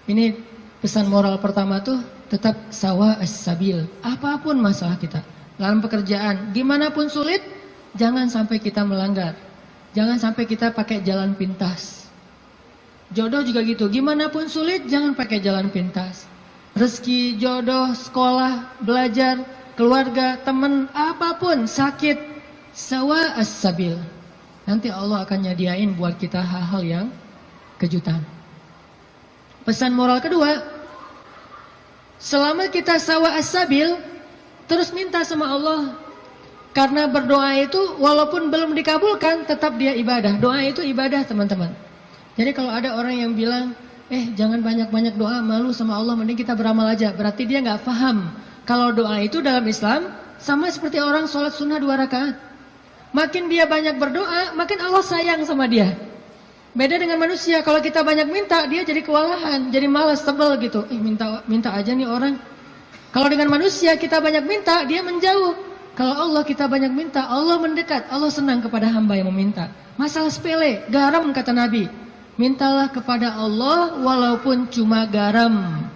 Ini pesan moral pertama tuh, tetap sawa as-sabil. Apapun masalah kita, dalam pekerjaan, dimanapun sulit, jangan sampai kita melanggar. Jangan sampai kita pakai jalan pintas. Jodoh juga gitu, gimana pun sulit jangan pakai jalan pintas. Rezeki, jodoh, sekolah, belajar, keluarga, teman, apapun, sakit, sawa as-sabil. Nanti Allah akan nyediain buat kita hal-hal yang kejutan. Pesan moral kedua, selama kita sawa as-sabil, terus minta sama Allah. Karena berdoa itu walaupun belum dikabulkan, tetap dia ibadah. Doa itu ibadah, teman-teman. Jadi kalau ada orang yang bilang, jangan banyak-banyak doa, malu sama Allah, mending kita beramal aja. Berarti dia nggak paham. Kalau doa itu dalam Islam, sama seperti orang sholat sunnah 2 rakaat. Makin dia banyak berdoa, makin Allah sayang sama dia. Beda dengan manusia, kalau kita banyak minta, dia jadi kewalahan, jadi malas, tebal gitu. Minta aja nih orang. Kalau dengan manusia kita banyak minta, dia menjauh. Kalau Allah kita banyak minta, Allah mendekat. Allah senang kepada hamba yang meminta. Masalah sepele, garam kata Nabi. Mintalah kepada Allah walaupun cuma garam.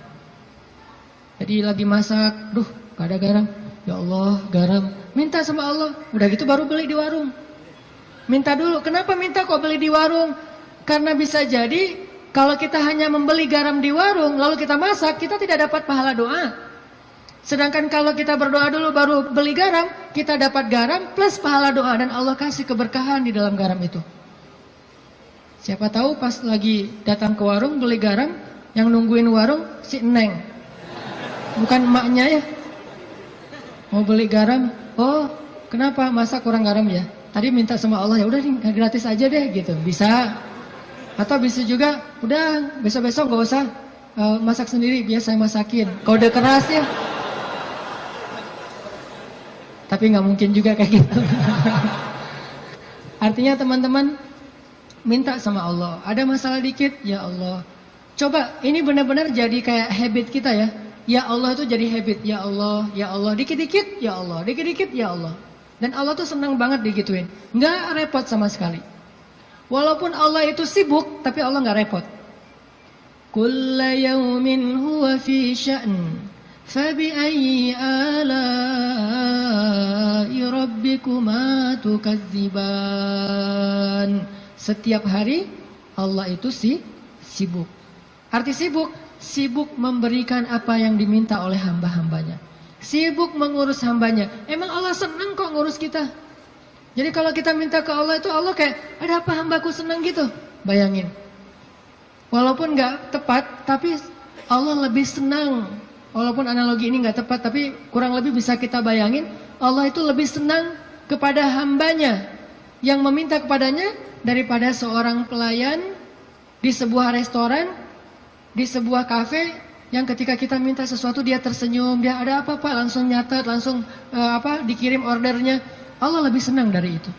Jadi lagi masak, duh gak ada garam. Ya Allah, garam. Minta sama Allah, udah gitu baru beli di warung. Minta dulu, kenapa minta kok beli di warung? Karena bisa jadi kalau kita hanya membeli garam di warung lalu kita masak, kita tidak dapat pahala doa. Sedangkan kalau kita berdoa dulu baru beli garam, kita dapat garam plus pahala doa dan Allah kasih keberkahan di dalam garam itu. Siapa tahu pas lagi datang ke warung beli garam, yang nungguin warung si Neng. Bukan emaknya ya. Mau beli garam, oh kenapa masa kurang garam ya? Tadi minta sama Allah, ya udah nih gratis aja deh gitu. Bisa. Atau bisa juga, udah besok-besok gak usah masak sendiri, biar saya masakin. Kode keras ya. Tapi gak mungkin juga kayak gitu. Artinya teman-teman, minta sama Allah. Ada masalah dikit, ya Allah. Coba, ini benar-benar jadi kayak habit kita ya. Ya Allah itu jadi habit, ya Allah, ya Allah. Dikit-dikit, ya Allah, dikit-dikit, ya Allah. Dan Allah tuh senang banget digituin. Gak repot sama sekali. Walaupun Allah itu sibuk, tapi Allah nggak repot. Kulla yawmin huwa fi sya'n, fabi'ayyi ala'i rabbikuma tukadziban. Setiap hari Allah itu sibuk. Arti sibuk, sibuk memberikan apa yang diminta oleh hamba-hambanya. Sibuk mengurus hambanya. Emang Allah senang kok ngurus kita. Jadi kalau kita minta ke Allah itu Allah kayak ada apa hambaku senang gitu. Bayangin. Walaupun gak tepat tapi Allah lebih senang. Walaupun analogi ini gak tepat tapi kurang lebih bisa kita bayangin. Allah itu lebih senang kepada hambanya yang meminta kepadanya daripada seorang pelayan di sebuah restoran, di sebuah kafe yang ketika kita minta sesuatu dia tersenyum, dia ada apa Pak langsung nyatet, langsung dikirim ordernya. Allah lebih senang dari itu.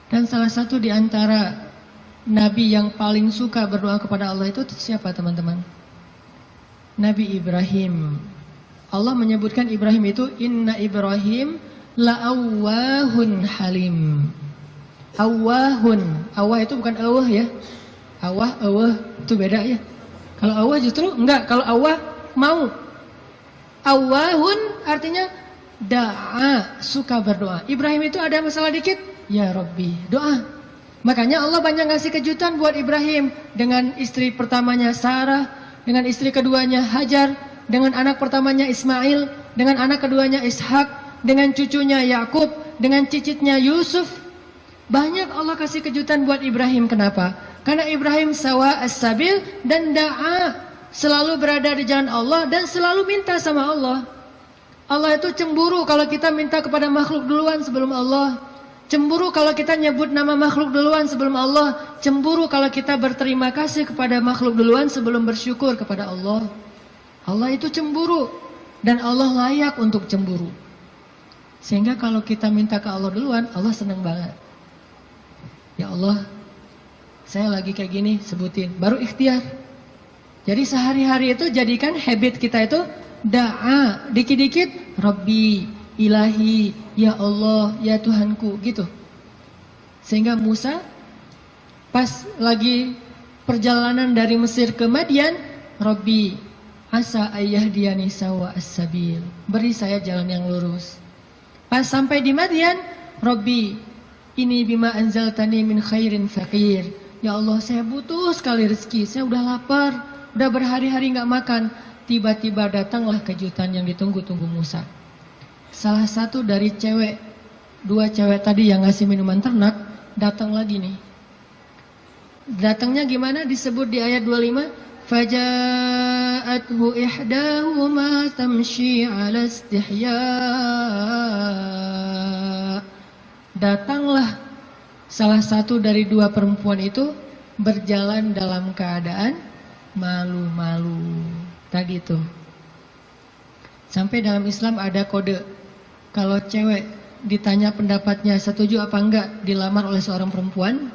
Dan salah satu di antara nabi yang paling suka berdoa kepada Allah itu siapa teman-teman? Nabi Ibrahim. Allah menyebutkan Ibrahim itu inna Ibrahim la'awwahun halim. Awwahun. Awwah itu bukan awah ya. Awah itu beda ya. Kalau awah justru enggak, kalau awah mau. Awwahun artinya da'a, suka berdoa. Ibrahim itu ada masalah dikit, ya Rabbi, doa. Makanya Allah banyak ngasih kejutan buat Ibrahim. Dengan istri pertamanya Sarah, dengan istri keduanya Hajar, dengan anak pertamanya Ismail, dengan anak keduanya Ishak, dengan cucunya Yakub, dengan cicitnya Yusuf. Banyak Allah kasih kejutan buat Ibrahim. Kenapa? Karena Ibrahim sawa as-sabil dan da'a, selalu berada di jalan Allah dan selalu minta sama Allah. Allah itu cemburu kalau kita minta kepada makhluk duluan sebelum Allah. Cemburu kalau kita nyebut nama makhluk duluan sebelum Allah. Cemburu kalau kita berterima kasih kepada makhluk duluan sebelum bersyukur kepada Allah. Allah itu cemburu dan Allah layak untuk cemburu. Sehingga kalau kita minta ke Allah duluan, Allah senang banget. Ya Allah, saya lagi kayak gini, sebutin. Baru ikhtiar. Jadi sehari-hari itu jadikan habit kita itu da'a, dikit-dikit Rabbi, Ilahi, Ya Allah, Ya Tuhanku, gitu. Sehingga Musa pas lagi perjalanan dari Mesir ke Madian, Rabbi, asa ayyahdiyani sawa as-sabil, beri saya jalan yang lurus. Pas sampai di Madian, Rabbi, ini bima anzaltani min khairin faqir. Ya Allah, saya butuh sekali rezeki, saya udah lapar, udah berhari-hari gak makan. Tiba-tiba datanglah kejutan yang ditunggu-tunggu Musa. Salah satu dari dua cewek tadi yang ngasih minuman ternak, datang lagi nih. Datangnya gimana? Disebut di ayat 25. Faja'athu ihdahuma tamshi 'ala istihya. Datanglah salah satu dari dua perempuan itu berjalan dalam keadaan malu-malu. Tadi itu. Sampai dalam Islam ada kode. Kalau cewek ditanya pendapatnya setuju apa enggak dilamar oleh seorang perempuan,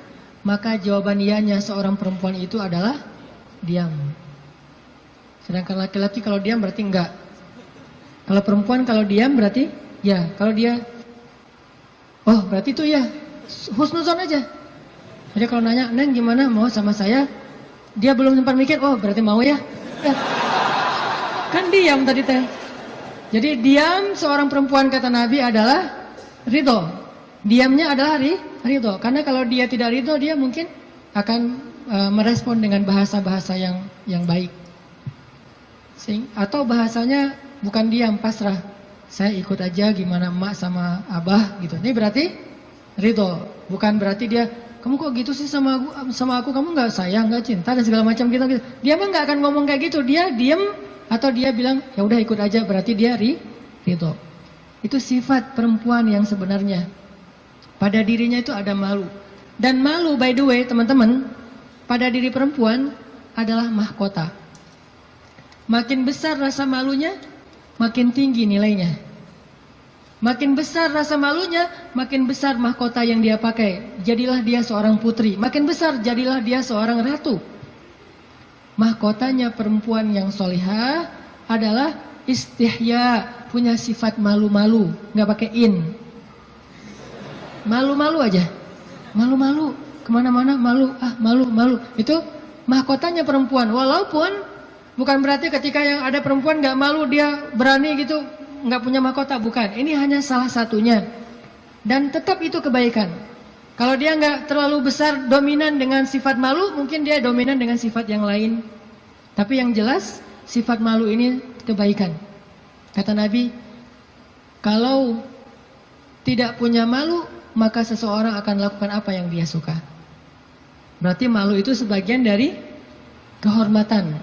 maka jawaban iyanya seorang perempuan itu adalah diam. Sedangkan laki-laki kalau diam berarti enggak. Kalau perempuan kalau diam berarti ya. Kalau dia, oh berarti itu ya, husnuzon aja. Jadi kalau nanya, Neng gimana mau sama saya? Dia belum sempat mikir, oh berarti mau ya. Ya. Kan diam tadi teh. Jadi diam seorang perempuan kata Nabi adalah ridho. Diamnya adalah ridho. Karena kalau dia tidak ridho, dia mungkin akan merespon dengan bahasa-bahasa yang baik. Atau bahasanya bukan diam, pasrah. Saya ikut aja gimana emak sama abah gitu. Ini berarti ridho. Bukan berarti dia, kamu kok gitu sih sama aku, kamu nggak sayang, nggak cinta dan segala macam gitu. Dia mah nggak akan ngomong kayak gitu. Dia diam atau dia bilang ya udah ikut aja, berarti dia ridho. Itu sifat perempuan yang sebenarnya. Pada dirinya itu ada malu. Dan malu by the way teman-teman, pada diri perempuan adalah mahkota. Makin besar rasa malunya, makin tinggi nilainya. Makin besar rasa malunya, makin besar mahkota yang dia pakai. Jadilah dia seorang putri. Makin besar, jadilah dia seorang ratu. Mahkotanya perempuan yang solihah adalah istihya, punya sifat malu-malu, nggak pakai in. Malu-malu aja, malu-malu, kemana-mana malu, malu-malu. Itu mahkotanya perempuan. Walaupun bukan berarti ketika yang ada perempuan nggak malu dia berani gitu, nggak punya mahkota, bukan. Ini hanya salah satunya. Dan tetap itu kebaikan. Kalau dia nggak terlalu besar dominan dengan sifat malu, mungkin dia dominan dengan sifat yang lain. Tapi yang jelas sifat malu ini kebaikan. Kata Nabi, kalau tidak punya malu, maka seseorang akan lakukan apa yang dia suka. Berarti malu itu sebagian dari kehormatan.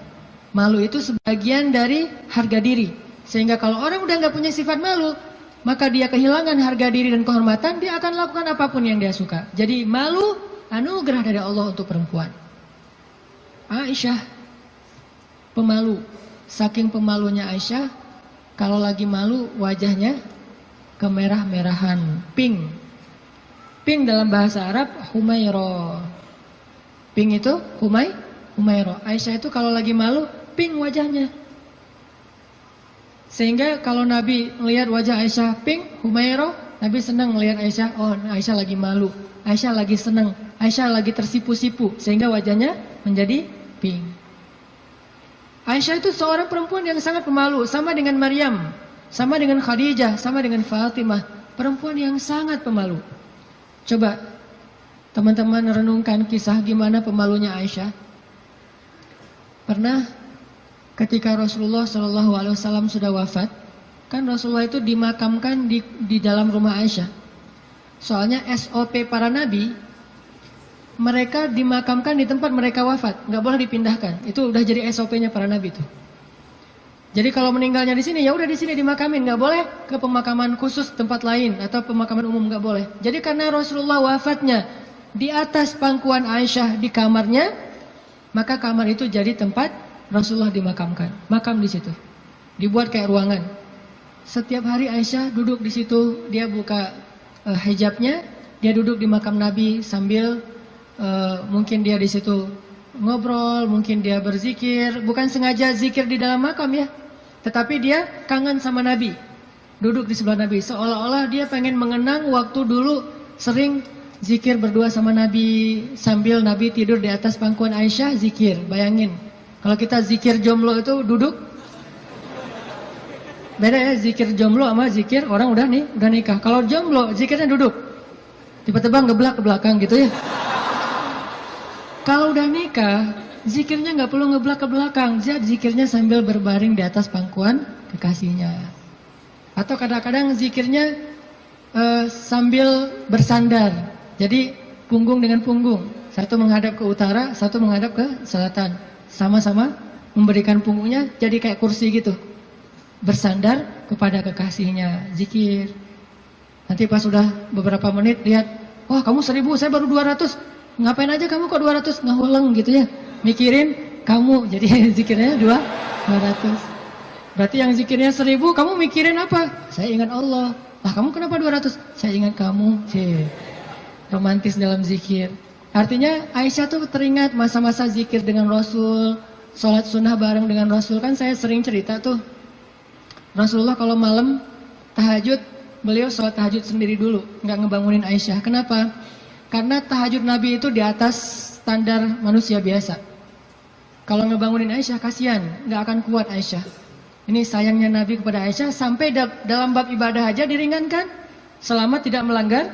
Malu itu sebagian dari harga diri. Sehingga kalau orang udah nggak punya sifat malu, maka dia kehilangan harga diri dan kehormatan, dia akan lakukan apapun yang dia suka. Jadi malu anugerah dari Allah untuk perempuan. Aisyah pemalu. Saking pemalunya Aisyah, kalau lagi malu wajahnya kemerah-merahan, pink. Pink dalam bahasa Arab humairo. Pink itu humairo. Aisyah itu kalau lagi malu pink wajahnya. Sehingga kalau Nabi melihat wajah Aisyah pink, humairo, Nabi senang melihat Aisyah, oh Aisyah lagi malu, Aisyah lagi senang, Aisyah lagi tersipu-sipu, sehingga wajahnya menjadi pink. Aisyah itu seorang perempuan yang sangat pemalu, sama dengan Maryam, sama dengan Khadijah, sama dengan Fatimah, perempuan yang sangat pemalu. Coba teman-teman renungkan kisah gimana pemalunya Aisyah. Pernah ketika Rasulullah SAW sudah wafat, kan Rasulullah itu dimakamkan di dalam rumah Aisyah. Soalnya SOP para nabi, mereka dimakamkan di tempat mereka wafat, nggak boleh dipindahkan. Itu udah jadi SOP-nya para nabi itu. Jadi kalau meninggalnya di sini, ya udah di sini dimakamin, nggak boleh ke pemakaman khusus tempat lain atau pemakaman umum, nggak boleh. Jadi karena Rasulullah wafatnya di atas pangkuan Aisyah di kamarnya, maka kamar itu jadi tempat Rasulullah dimakamkan, makam di situ, dibuat kayak ruangan. Setiap hari Aisyah duduk di situ, dia buka hijabnya, dia duduk di makam Nabi sambil mungkin dia di situ ngobrol, mungkin dia berzikir, bukan sengaja zikir di dalam makam ya. Tetapi dia kangen sama Nabi, duduk di sebelah Nabi, seolah-olah dia pengen mengenang waktu dulu sering zikir berdua sama Nabi, sambil Nabi tidur di atas pangkuan Aisyah zikir. Bayangin, kalau kita zikir jomblo itu duduk, beda ya zikir jomblo sama zikir orang udah nikah. Kalau jomblo zikirnya duduk, tiba-tiba ngeblak ke belakang gitu ya. Kalau udah nikah, zikirnya nggak perlu ngeblak ke belakang, zikirnya sambil berbaring di atas pangkuan kekasihnya. Atau kadang-kadang zikirnya sambil bersandar. Jadi punggung dengan punggung, satu menghadap ke utara, satu menghadap ke selatan, sama-sama memberikan punggungnya jadi kayak kursi gitu, bersandar kepada kekasihnya, zikir. Nanti pas sudah beberapa menit lihat, wah kamu 1000, saya baru 200. Ngapain aja kamu kok 200? Ngahuleng gitu ya, mikirin kamu, jadi zikirnya 200. Berarti yang zikirnya 1000, kamu mikirin apa? Saya ingat Allah. Lah kamu kenapa 200? Saya ingat kamu. Romantis dalam zikir. Artinya Aisyah tuh teringat masa-masa zikir dengan Rasul, sholat sunnah bareng dengan Rasul. Kan saya sering cerita tuh, Rasulullah kalau malam tahajud, beliau sholat tahajud sendiri dulu, nggak ngebangunin Aisyah. Kenapa? Karena tahajud Nabi itu di atas standar manusia biasa. Kalau ngebangunin Aisyah kasihan, nggak akan kuat Aisyah. Ini sayangnya Nabi kepada Aisyah, sampai dalam bab ibadah aja diringankan, selama tidak melanggar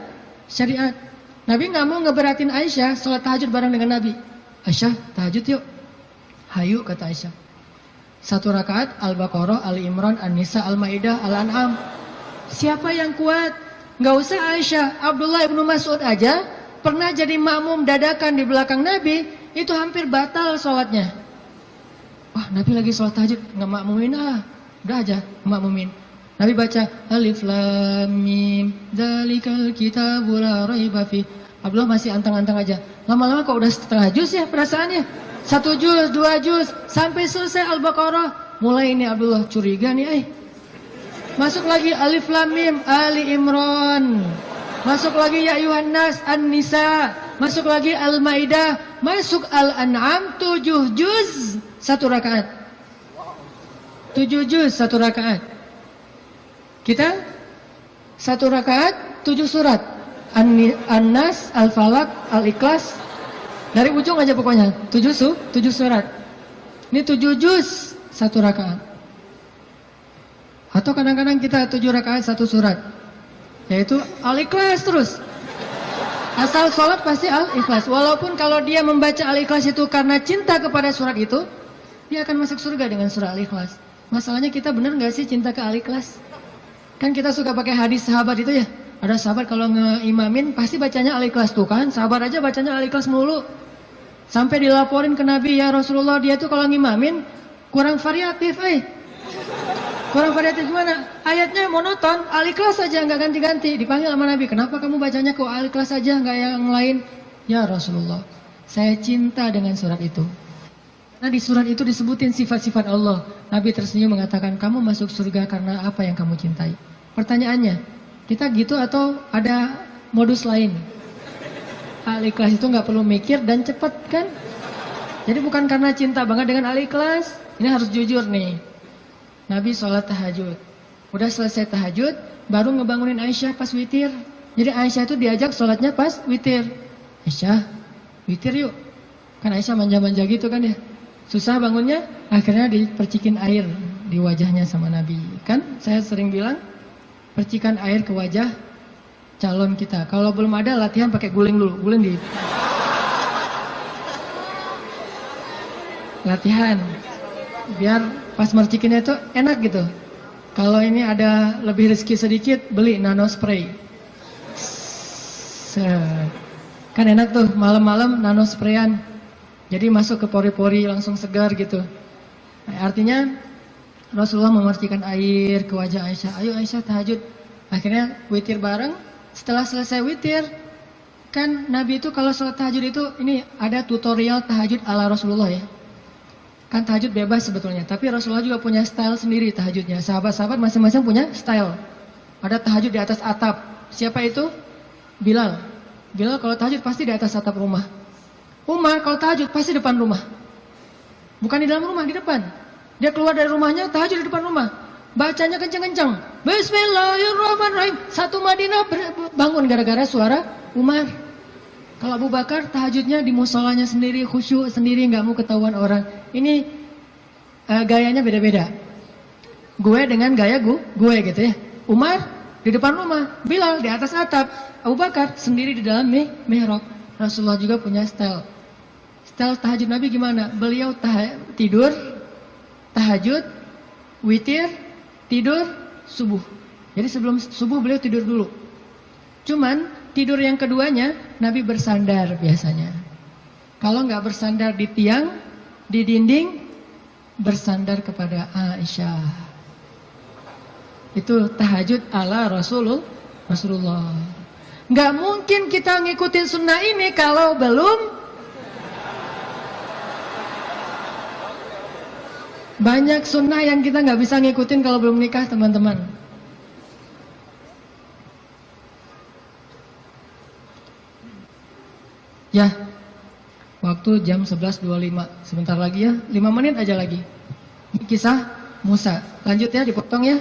syariat. Nabi nggak mau ngeberatin Aisyah sholat tahajud bareng dengan Nabi. Aisyah tahajud yuk. Hayu kata Aisyah. 1 rakaat Al-Baqarah, Ali Imran, An-Nisa, Al-Maidah, Al-An'am. Siapa yang kuat? Nggak usah Aisyah, Abdullah ibnu Mas'ud aja pernah jadi makmum dadakan di belakang Nabi, itu hampir batal sholatnya. Wah, Nabi lagi sholat tahajud, nggak makmumin udah aja makmumin. Nabi baca Alif Lam Mim, Dzalikal Kitabul La Raiba Fi. Abdullah masih antang-antang aja. Lama-lama kok udah setengah juz ya perasaannya. 1 juz, 2 juz, sampai selesai Al-Baqarah. Mulai ini Abdullah curiga nih, Masuk lagi Alif Lam Mim, Ali Imran. Masuk lagi Ya Ayuhan Nas, An-Nisa. Masuk lagi Al-Maidah. Masuk Al-An'am, 7 juz 1 rakaat. 7 juz 1 rakaat. Kita 1 rakaat 7 surat. An-Nas, Al-Falaq, Al-Ikhlas. Dari ujung aja pokoknya 7 surat. Ini 7 juz 1 rakaat. Atau kadang-kadang kita 7 rakaat 1 surat, yaitu Al-Ikhlas terus. Asal sholat pasti Al-Ikhlas. Walaupun kalau dia membaca Al-Ikhlas itu karena cinta kepada surat itu, dia akan masuk surga dengan surah Al-Ikhlas. Masalahnya kita benar nggak sih cinta ke Al-Ikhlas? Kan kita suka pakai hadis sahabat itu ya. Ada sahabat kalau ngeimamin pasti bacanya Al-Ikhlas tuh kan. Sahabat aja bacanya Al-Ikhlas mulu. Sampai dilaporin ke Nabi, ya Rasulullah dia tuh kalau ngimamin kurang variatif, Kurang variatif gimana? Ayatnya monoton, Al-Ikhlas saja nggak ganti-ganti. Dipanggil sama Nabi, kenapa kamu bacanya kok Al-Ikhlas saja nggak yang lain? Ya Rasulullah, saya cinta dengan surat itu. Nah di surat itu disebutin sifat-sifat Allah. Nabi tersenyum mengatakan, kamu masuk surga karena apa yang kamu cintai. Pertanyaannya, kita gitu atau ada modus lain? Al-Ikhlas itu nggak perlu mikir dan cepet kan? Jadi bukan karena cinta banget dengan Al-Ikhlas. Ini harus jujur nih. Nabi sholat tahajud. Udah selesai tahajud, baru ngebangunin Aisyah pas witir. Jadi Aisyah itu diajak sholatnya pas witir. Aisyah, witir yuk. Kan Aisyah manja-manja gitu kan ya. Susah bangunnya, akhirnya dipercikin air di wajahnya sama Nabi. Kan saya sering bilang, percikan air ke wajah calon kita. Kalau belum ada latihan pakai guling dulu. Guling di latihan. Biar pas mercikinnya itu enak gitu. Kalau ini ada lebih rezeki sedikit, beli nano spray. Kan enak tuh malam-malam nano sprayan. Jadi masuk ke pori-pori langsung segar gitu. Nah, artinya Rasulullah memercikan air ke wajah Aisyah. Ayo Aisyah tahajud. Akhirnya witir bareng. Setelah selesai witir, kan Nabi itu kalau sholat tahajud itu ini ada tutorial tahajud ala Rasulullah ya. Kan tahajud bebas sebetulnya, tapi Rasulullah juga punya style sendiri tahajudnya. Sahabat-sahabat masing-masing punya style. Ada tahajud di atas atap. Siapa itu? Bilal. Bilal kalau tahajud pasti di atas atap rumah. Umar kalau tahajud pasti depan rumah. Bukan di dalam rumah, di depan. Dia keluar dari rumahnya, tahajud di depan rumah. Bacanya kenceng-kenceng. Bismillahirrahmanirrahim. Satu Madinah bangun gara-gara suara Umar. Kalau Abu Bakar tahajudnya di musolanya sendiri, khusyuk sendiri, nggak mau ketahuan orang. Ini gayanya beda-beda. Gue dengan gaya gue gitu ya. Umar di depan rumah, Bilal di atas atap, Abu Bakar sendiri di dalam mihrab. Rasulullah juga punya style. Style tahajud Nabi gimana? Beliau tidur, tahajud, witir, tidur, subuh. Jadi sebelum subuh beliau tidur dulu. Cuman tidur yang keduanya Nabi bersandar biasanya. Kalau nggak bersandar di tiang, di dinding, bersandar kepada Aisyah. Itu tahajud ala Rasulullah. Nggak mungkin kita ngikutin sunnah ini kalau belum banyak sunnah yang kita nggak bisa ngikutin kalau belum nikah, teman-teman. Ya, Waktu jam 11.25. Sebentar lagi ya, 5 menit aja lagi. Ini kisah Musa. Lanjut ya, dipotong ya.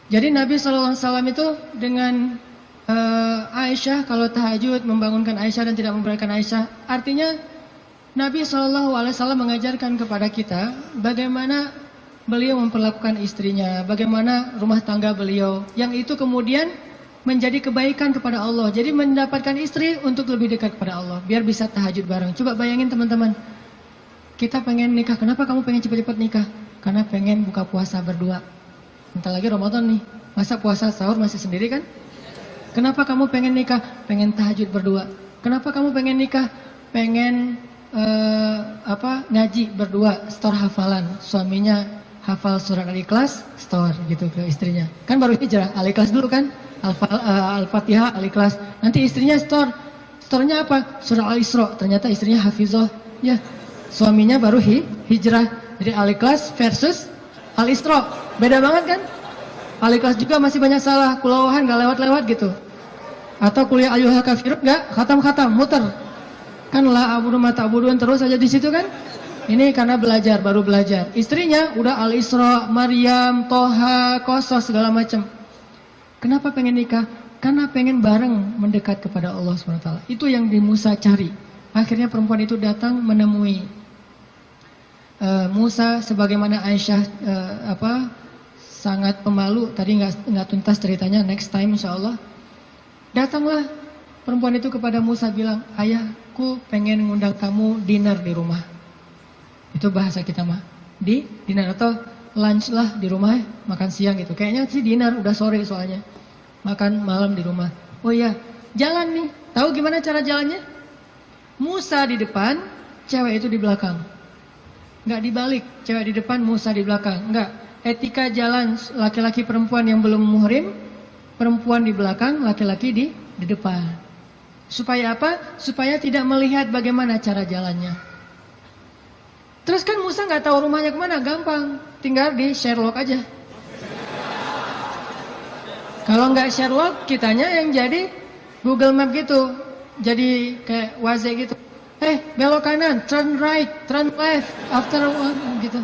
Jadi Nabi SAW itu dengan Aisyah, kalau tahajud membangunkan Aisyah dan tidak membiarkan Aisyah. Artinya Nabi SAW mengajarkan kepada kita bagaimana beliau memperlakukan istrinya, bagaimana rumah tangga beliau. Yang itu kemudian menjadi kebaikan kepada Allah. Jadi mendapatkan istri untuk lebih dekat kepada Allah, biar bisa tahajud bareng. Coba bayangin teman-teman, kita pengen nikah. Kenapa kamu pengen cepat-cepat nikah? Karena pengen buka puasa berdua. Bentar lagi Ramadan nih, masa puasa sahur masih sendiri kan? Kenapa kamu pengen nikah? Pengen tahajud berdua. Kenapa kamu pengen nikah? Pengen ngaji berdua, store hafalan. Suaminya hafal surat Al-Ikhlas, store gitu ke istrinya. Kan baru hijrah, Al-Ikhlas dulu kan? Al-Fatihah, Al-Ikhlas. Nanti istrinya store. Store-nya apa? Surah Al-Isra. Ternyata istrinya hafizah. Ya, suaminya baru hijrah. Jadi Al-Ikhlas versus Al-Isra. Beda banget kan? Al-Ikhlas juga masih banyak salah. Kulawahan gak lewat-lewat gitu. Atau kuliah ayyuhal kafirun gak khatam-khatam, muter. Kan la abudu mata abuduan terus aja di situ kan? Ini karena belajar, baru belajar. Istrinya udah Al-Isra, Maryam, Toha, Qasas segala macam. Kenapa pengen nikah? Karena pengen bareng mendekat kepada Allah SWT. Itu yang di Musa cari. Akhirnya perempuan itu datang menemui Musa, sebagaimana Aisyah sangat pemalu. Tadi nggak tuntas ceritanya, next time insya Allah. Datanglah perempuan itu kepada Musa bilang, ayahku pengen ngundang kamu dinner di rumah. Itu bahasa kita mah, di dinner atau lunch lah di rumah, makan siang gitu. Kayaknya sih dinner, udah sore soalnya. Makan malam di rumah. Oh iya, jalan nih. Tahu gimana cara jalannya? Musa di depan, cewek itu di belakang. Nggak dibalik, cewek di depan, Musa di belakang. Nggak. Etika jalan laki-laki perempuan yang belum muhrim, perempuan di belakang, laki-laki di depan. Supaya apa? Supaya tidak melihat bagaimana cara jalannya. Terus kan Musa nggak tahu rumahnya kemana, gampang, tinggal di Sherlock aja. Kalau nggak Sherlock, kitanya yang jadi Google Map gitu, jadi kayak Waze gitu. Belok kanan, turn right, turn left, after one gitu.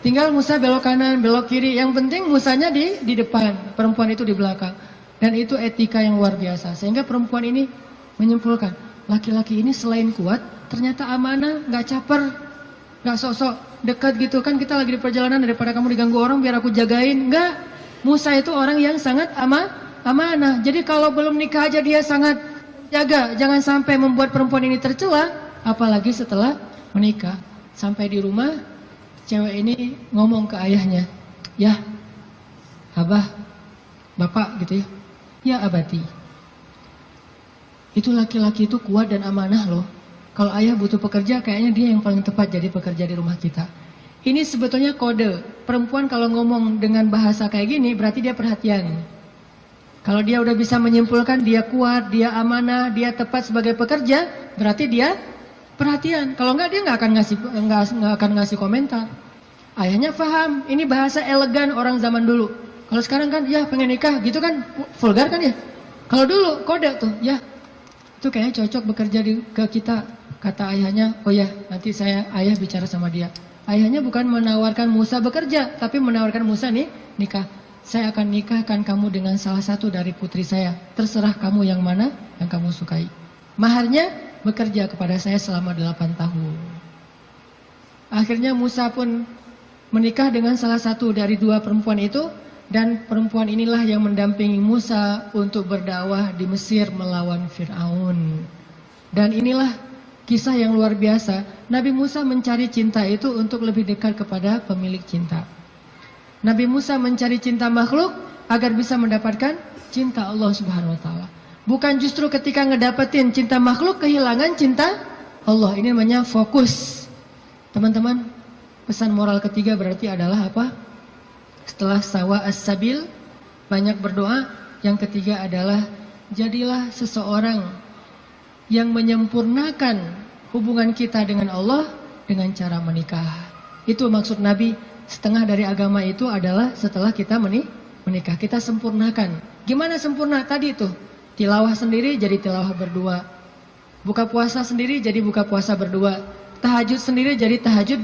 Tinggal Musa belok kanan, belok kiri. Yang penting Musanya di depan, perempuan itu di belakang. Dan itu etika yang luar biasa. Sehingga perempuan ini menyimpulkan, laki-laki ini selain kuat, ternyata amanah, nggak caper. Gak sok-sok dekat gitu kan, kita lagi di perjalanan, daripada kamu diganggu orang biar aku jagain. Enggak, Musa itu orang yang sangat amanah. Jadi kalau belum nikah aja dia sangat jaga, jangan sampai membuat perempuan ini tercela, apalagi setelah menikah. Sampai di rumah, cewek ini ngomong ke ayahnya, ya abah, bapak gitu ya, ya abati, itu laki-laki itu kuat dan amanah loh. Kalau ayah butuh pekerja, kayaknya dia yang paling tepat jadi pekerja di rumah kita. Ini sebetulnya kode. Perempuan kalau ngomong dengan bahasa kayak gini, berarti dia perhatian. Kalau dia udah bisa menyimpulkan dia kuat, dia amanah, dia tepat sebagai pekerja, berarti dia perhatian. Kalau enggak, dia nggak akan ngasih komentar. Ayahnya paham. Ini bahasa elegan orang zaman dulu. Kalau sekarang kan, ya pengen nikah, gitu kan vulgar kan ya. Kalau dulu kode tuh, ya itu kayaknya cocok bekerja ke kita. Kata ayahnya, oh ya nanti ayah bicara sama dia. Ayahnya bukan menawarkan Musa bekerja, tapi menawarkan Musa nih nikah. Saya akan nikahkan kamu dengan salah satu dari putri saya. Terserah kamu yang mana yang kamu sukai. Maharnya bekerja kepada saya selama 8 tahun. Akhirnya Musa pun menikah dengan salah satu dari 2 perempuan itu. Dan perempuan inilah yang mendampingi Musa untuk berdakwah di Mesir melawan Fir'aun. Dan inilah kisah yang luar biasa. Nabi Musa mencari cinta itu untuk lebih dekat kepada pemilik cinta. Nabi Musa mencari cinta makhluk agar bisa mendapatkan cinta Allah Subhanahu wa taala. Bukan justru ketika ngedapetin cinta makhluk kehilangan cinta Allah. Ini namanya fokus. Teman-teman, pesan moral ketiga berarti adalah apa? Setelah sawa as-sabil, banyak berdoa. Yang ketiga adalah jadilah seseorang yang menyempurnakan hubungan kita dengan Allah dengan cara menikah. Itu maksud Nabi, setengah dari agama itu adalah setelah kita menikah, kita sempurnakan. Gimana sempurna? Tadi tuh, tilawah sendiri jadi tilawah berdua. Buka puasa sendiri jadi buka puasa berdua. Tahajud sendiri jadi tahajud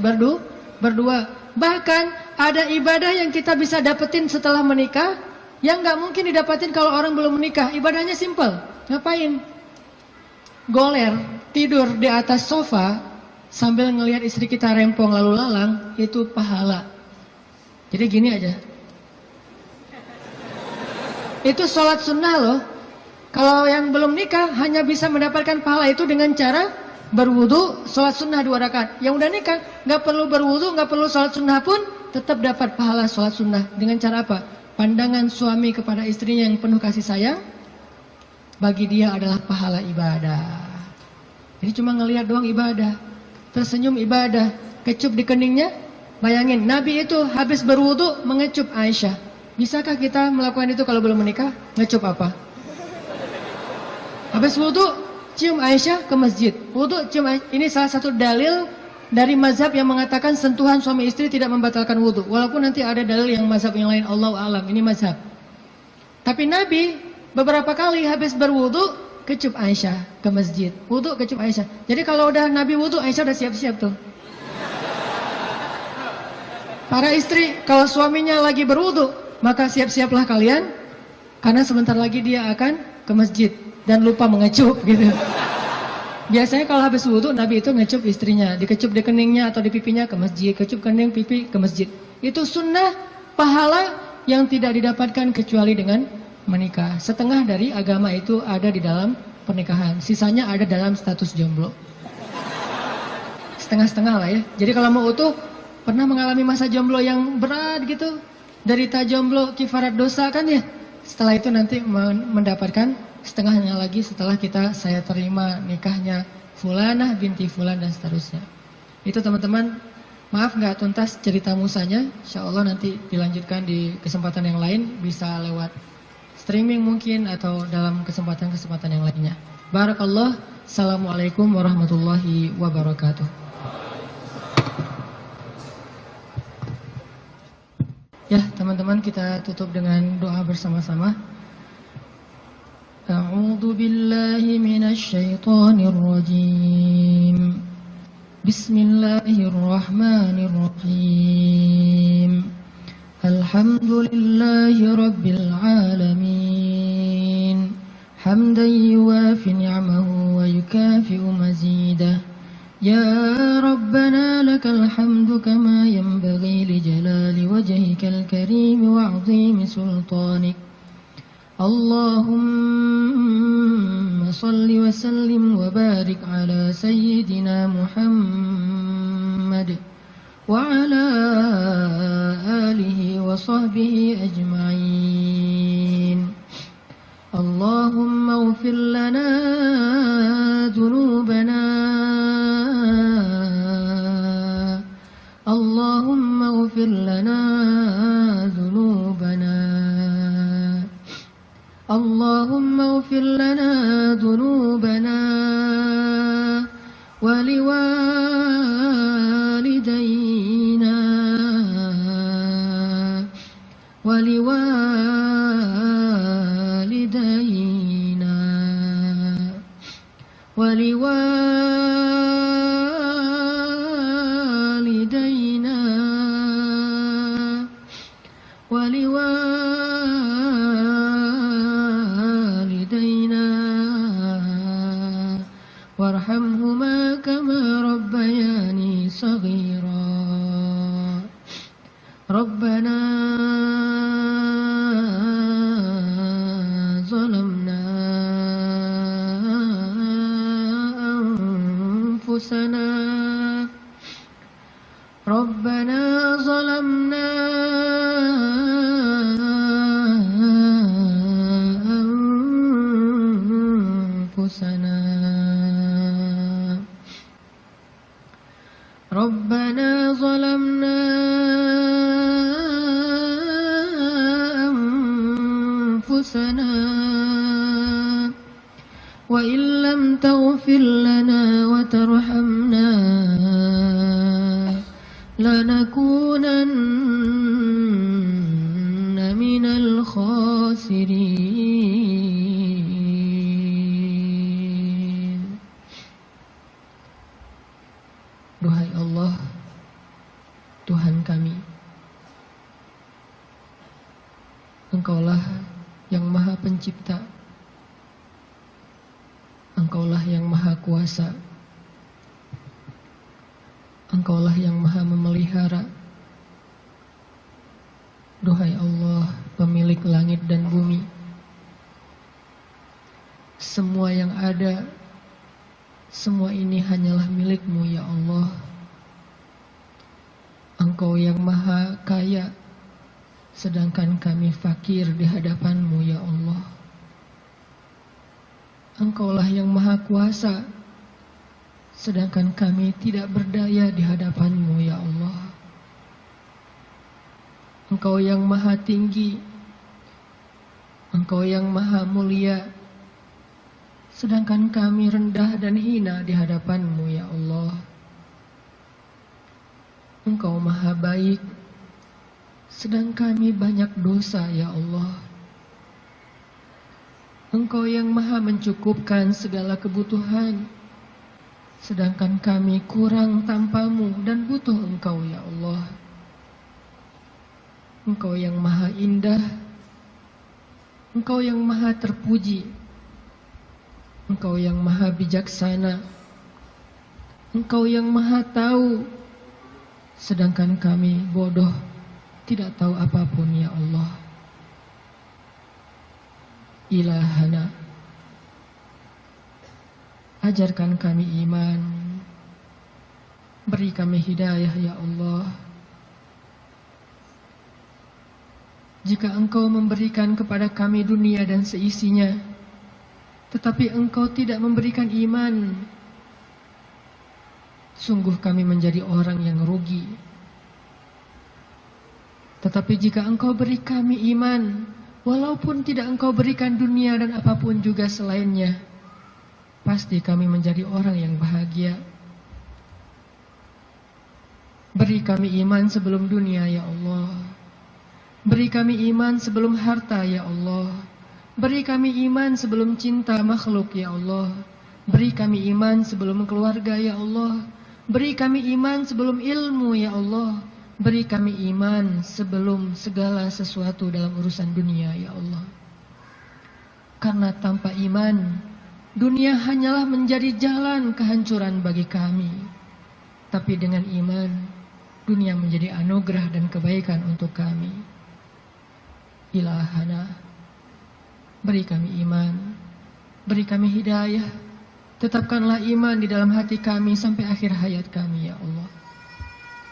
berdua. Bahkan ada ibadah yang kita bisa dapetin setelah menikah yang nggak mungkin didapatin kalau orang belum menikah. Ibadahnya simple. Ngapain? Goler, tidur di atas sofa sambil ngelihat istri kita rempong lalu lalang, itu pahala. Jadi gini aja. Itu sholat sunnah loh. Kalau yang belum nikah hanya bisa mendapatkan pahala itu dengan cara berwudu, sholat sunnah 2 rakaat. Yang udah nikah nggak perlu berwudu, nggak perlu sholat sunnah pun tetap dapat pahala sholat sunnah. Dengan cara apa? Pandangan suami kepada istrinya yang penuh kasih sayang, bagi dia adalah pahala ibadah. Jadi cuma ngelihat doang ibadah, tersenyum ibadah, kecup di keningnya. Bayangin, Nabi itu habis berwudu mengecup Aisyah. Bisakah kita melakukan itu kalau belum menikah? Ngecup apa? Habis wudu, cium Aisyah ke masjid. Wudu, cium Aisyah. Ini salah satu dalil dari mazhab yang mengatakan sentuhan suami istri tidak membatalkan wudu. Walaupun nanti ada dalil yang mazhab yang lain, Allahu a'lam. Ini mazhab. Tapi Nabi beberapa kali habis berwudu kecup Aisyah ke masjid. Wudu kecup Aisyah. Jadi kalau udah Nabi wudu, Aisyah udah siap-siap tuh. Para istri, kalau suaminya lagi berwudu, maka siap-siaplah kalian, karena sebentar lagi dia akan ke masjid. Dan lupa mengecup gitu. Biasanya kalau habis wudu Nabi itu ngecup istrinya, dikecup di keningnya atau di pipinya ke masjid, kecup kening pipi ke masjid. Itu sunnah pahala yang tidak didapatkan kecuali dengan menikah. Setengah dari agama itu ada di dalam pernikahan, sisanya ada dalam status jomblo. Setengah-setengah lah ya. Jadi kalau mau utuh, pernah mengalami masa jomblo yang berat gitu, derita jomblo kifarat dosa kan ya. Setelah itu nanti mendapatkan setengahnya lagi setelah saya terima nikahnya Fulanah binti Fulan dan seterusnya. Itu teman-teman, maaf nggak tuntas cerita musanya. Insya Allah nanti dilanjutkan di kesempatan yang lain, bisa lewat streaming mungkin atau dalam kesempatan-kesempatan yang lainnya. Barakallah. Assalamualaikum warahmatullahi wabarakatuh. Ya teman-teman, kita tutup dengan doa bersama-sama. A'udzu billahi minasy syaithanir rajim. Bismillahirrahmanirrahim. Alhamdulillahi rabbil alamin. Hamdan yuwafi ni'amahu wa yukafi'u mazidah. Ya Rabbana lakal hamdu kama yanbaghi li jalali wajhikal karim wa 'azimi sultanik. Allahumma salli wa sallim wa barik ala sayyidina Muhammad wa ala alihi wa sahbihi ajma'in. Allahumma ighfir lana dhunubana. Allahumma ighfir lana dhunubana. Allahumma ighfir lana dhunubana wa liwalidayna wa liwalidayna wa liwalidayna wa liwalidayna warhamhuma kama rabbayani saghira. Rabbana zalamna anfusana. Rabbana zalamna anfusana. Rabbana zalamna anfusana wa illam taghfir lana wa tarhamna lanakunanna minal khasirin. pencipta. Engkaulah yang maha kuasa. Engkaulah yang maha memelihara. Duhai Allah, pemilik langit dan bumi, semua yang ada, semua ini hanyalah milik-Mu ya Allah. Engkau yang maha kaya, sedangkan kami fakir di hadapan-Mu ya Allah. Engkaulah yang maha kuasa, sedangkan kami tidak berdaya di hadapan-Mu ya Allah. Engkau yang maha tinggi, Engkau yang maha mulia, sedangkan kami rendah dan hina di hadapan-Mu ya Allah. Engkau maha baik, sedang kami banyak dosa ya Allah. Engkau yang maha mencukupkan segala kebutuhan, sedangkan kami kurang tanpa-Mu dan butuh Engkau ya Allah. Engkau yang maha indah, Engkau yang maha terpuji, Engkau yang maha bijaksana, Engkau yang maha tahu, sedangkan kami bodoh, tidak tahu apapun ya Allah. Ilahana, ajarkan kami iman, beri kami hidayah ya Allah. Jika Engkau memberikan kepada kami dunia dan seisinya, tetapi Engkau tidak memberikan iman, sungguh kami menjadi orang yang rugi. Tetapi jika Engkau beri kami iman, walaupun tidak Engkau berikan dunia dan apapun juga selainnya, pasti kami menjadi orang yang bahagia. Beri kami iman sebelum dunia ya Allah. Beri kami iman sebelum harta ya Allah. Beri kami iman sebelum cinta makhluk ya Allah. Beri kami iman sebelum keluarga ya Allah. Beri kami iman sebelum ilmu ya Allah. Beri kami iman sebelum segala sesuatu dalam urusan dunia ya Allah. Karena tanpa iman, dunia hanyalah menjadi jalan kehancuran bagi kami. Tapi dengan iman, dunia menjadi anugerah dan kebaikan untuk kami. Ilahana, beri kami iman, beri kami hidayah, tetapkanlah iman di dalam hati kami sampai akhir hayat kami ya Allah.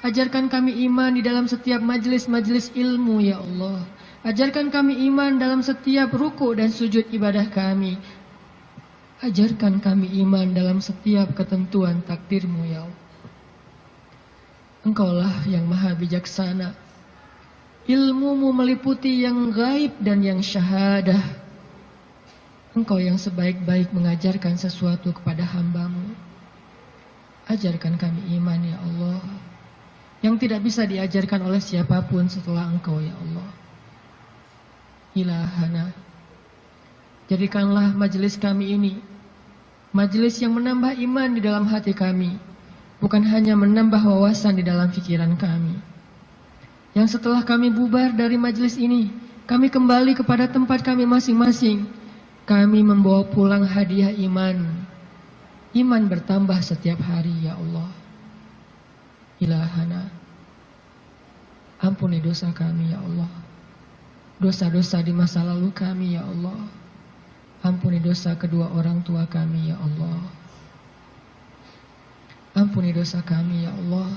Ajarkan kami iman di dalam setiap majelis-majelis ilmu ya Allah. Ajarkan kami iman dalam setiap ruku dan sujud ibadah kami. Ajarkan kami iman dalam setiap ketentuan takdir-Mu ya Allah. Engkaulah yang maha bijaksana. Ilmu-Mu meliputi yang gaib dan yang syahadah. Engkau yang sebaik-baik mengajarkan sesuatu kepada hamba-Mu. Ajarkan kami iman ya Allah, yang tidak bisa diajarkan oleh siapapun setelah Engkau ya Allah. Ilahana, jadikanlah majelis kami ini majelis yang menambah iman di dalam hati kami, bukan hanya menambah wawasan di dalam pikiran kami. Yang setelah kami bubar dari majelis ini, kami kembali kepada tempat kami masing-masing. Kami membawa pulang hadiah iman. Iman bertambah setiap hari ya Allah. Ilahana, ampuni dosa kami ya Allah. Dosa-dosa di masa lalu kami ya Allah. Ampuni dosa kedua orang tua kami ya Allah. Ampuni dosa kami ya Allah.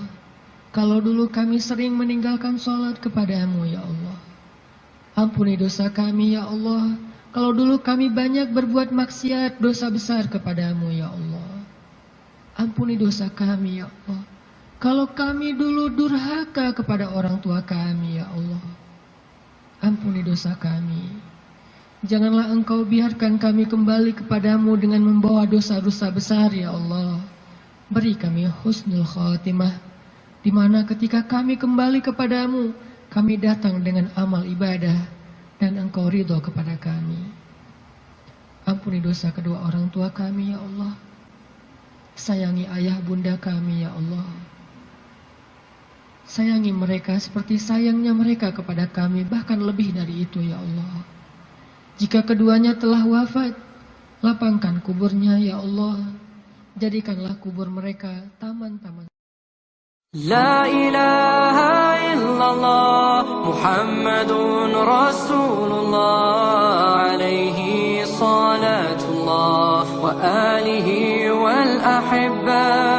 Kalau dulu kami sering meninggalkan sholat kepada-Mu ya Allah. Ampuni dosa kami ya Allah. Kalau dulu kami banyak berbuat maksiat, dosa besar kepada-Mu ya Allah. Ampuni dosa kami ya Allah. Kalau kami dulu durhaka kepada orang tua kami ya Allah. Ampuni dosa kami. Janganlah Engkau biarkan kami kembali kepada-Mu dengan membawa dosa-dosa besar ya Allah. Beri kami husnul khatimah, di mana ketika kami kembali kepada-Mu, kami datang dengan amal ibadah dan Engkau ridho kepada kami. Ampuni dosa kedua orang tua kami ya Allah. Sayangi ayah bunda kami ya Allah. Sayangi mereka seperti sayangnya mereka kepada kami, bahkan lebih dari itu ya Allah. Jika keduanya telah wafat, lapangkan kuburnya ya Allah. Jadikanlah kubur mereka taman-taman. La ilaha illallah Muhammadun Rasulullah alaihi salatullah wa alihi wal ahibba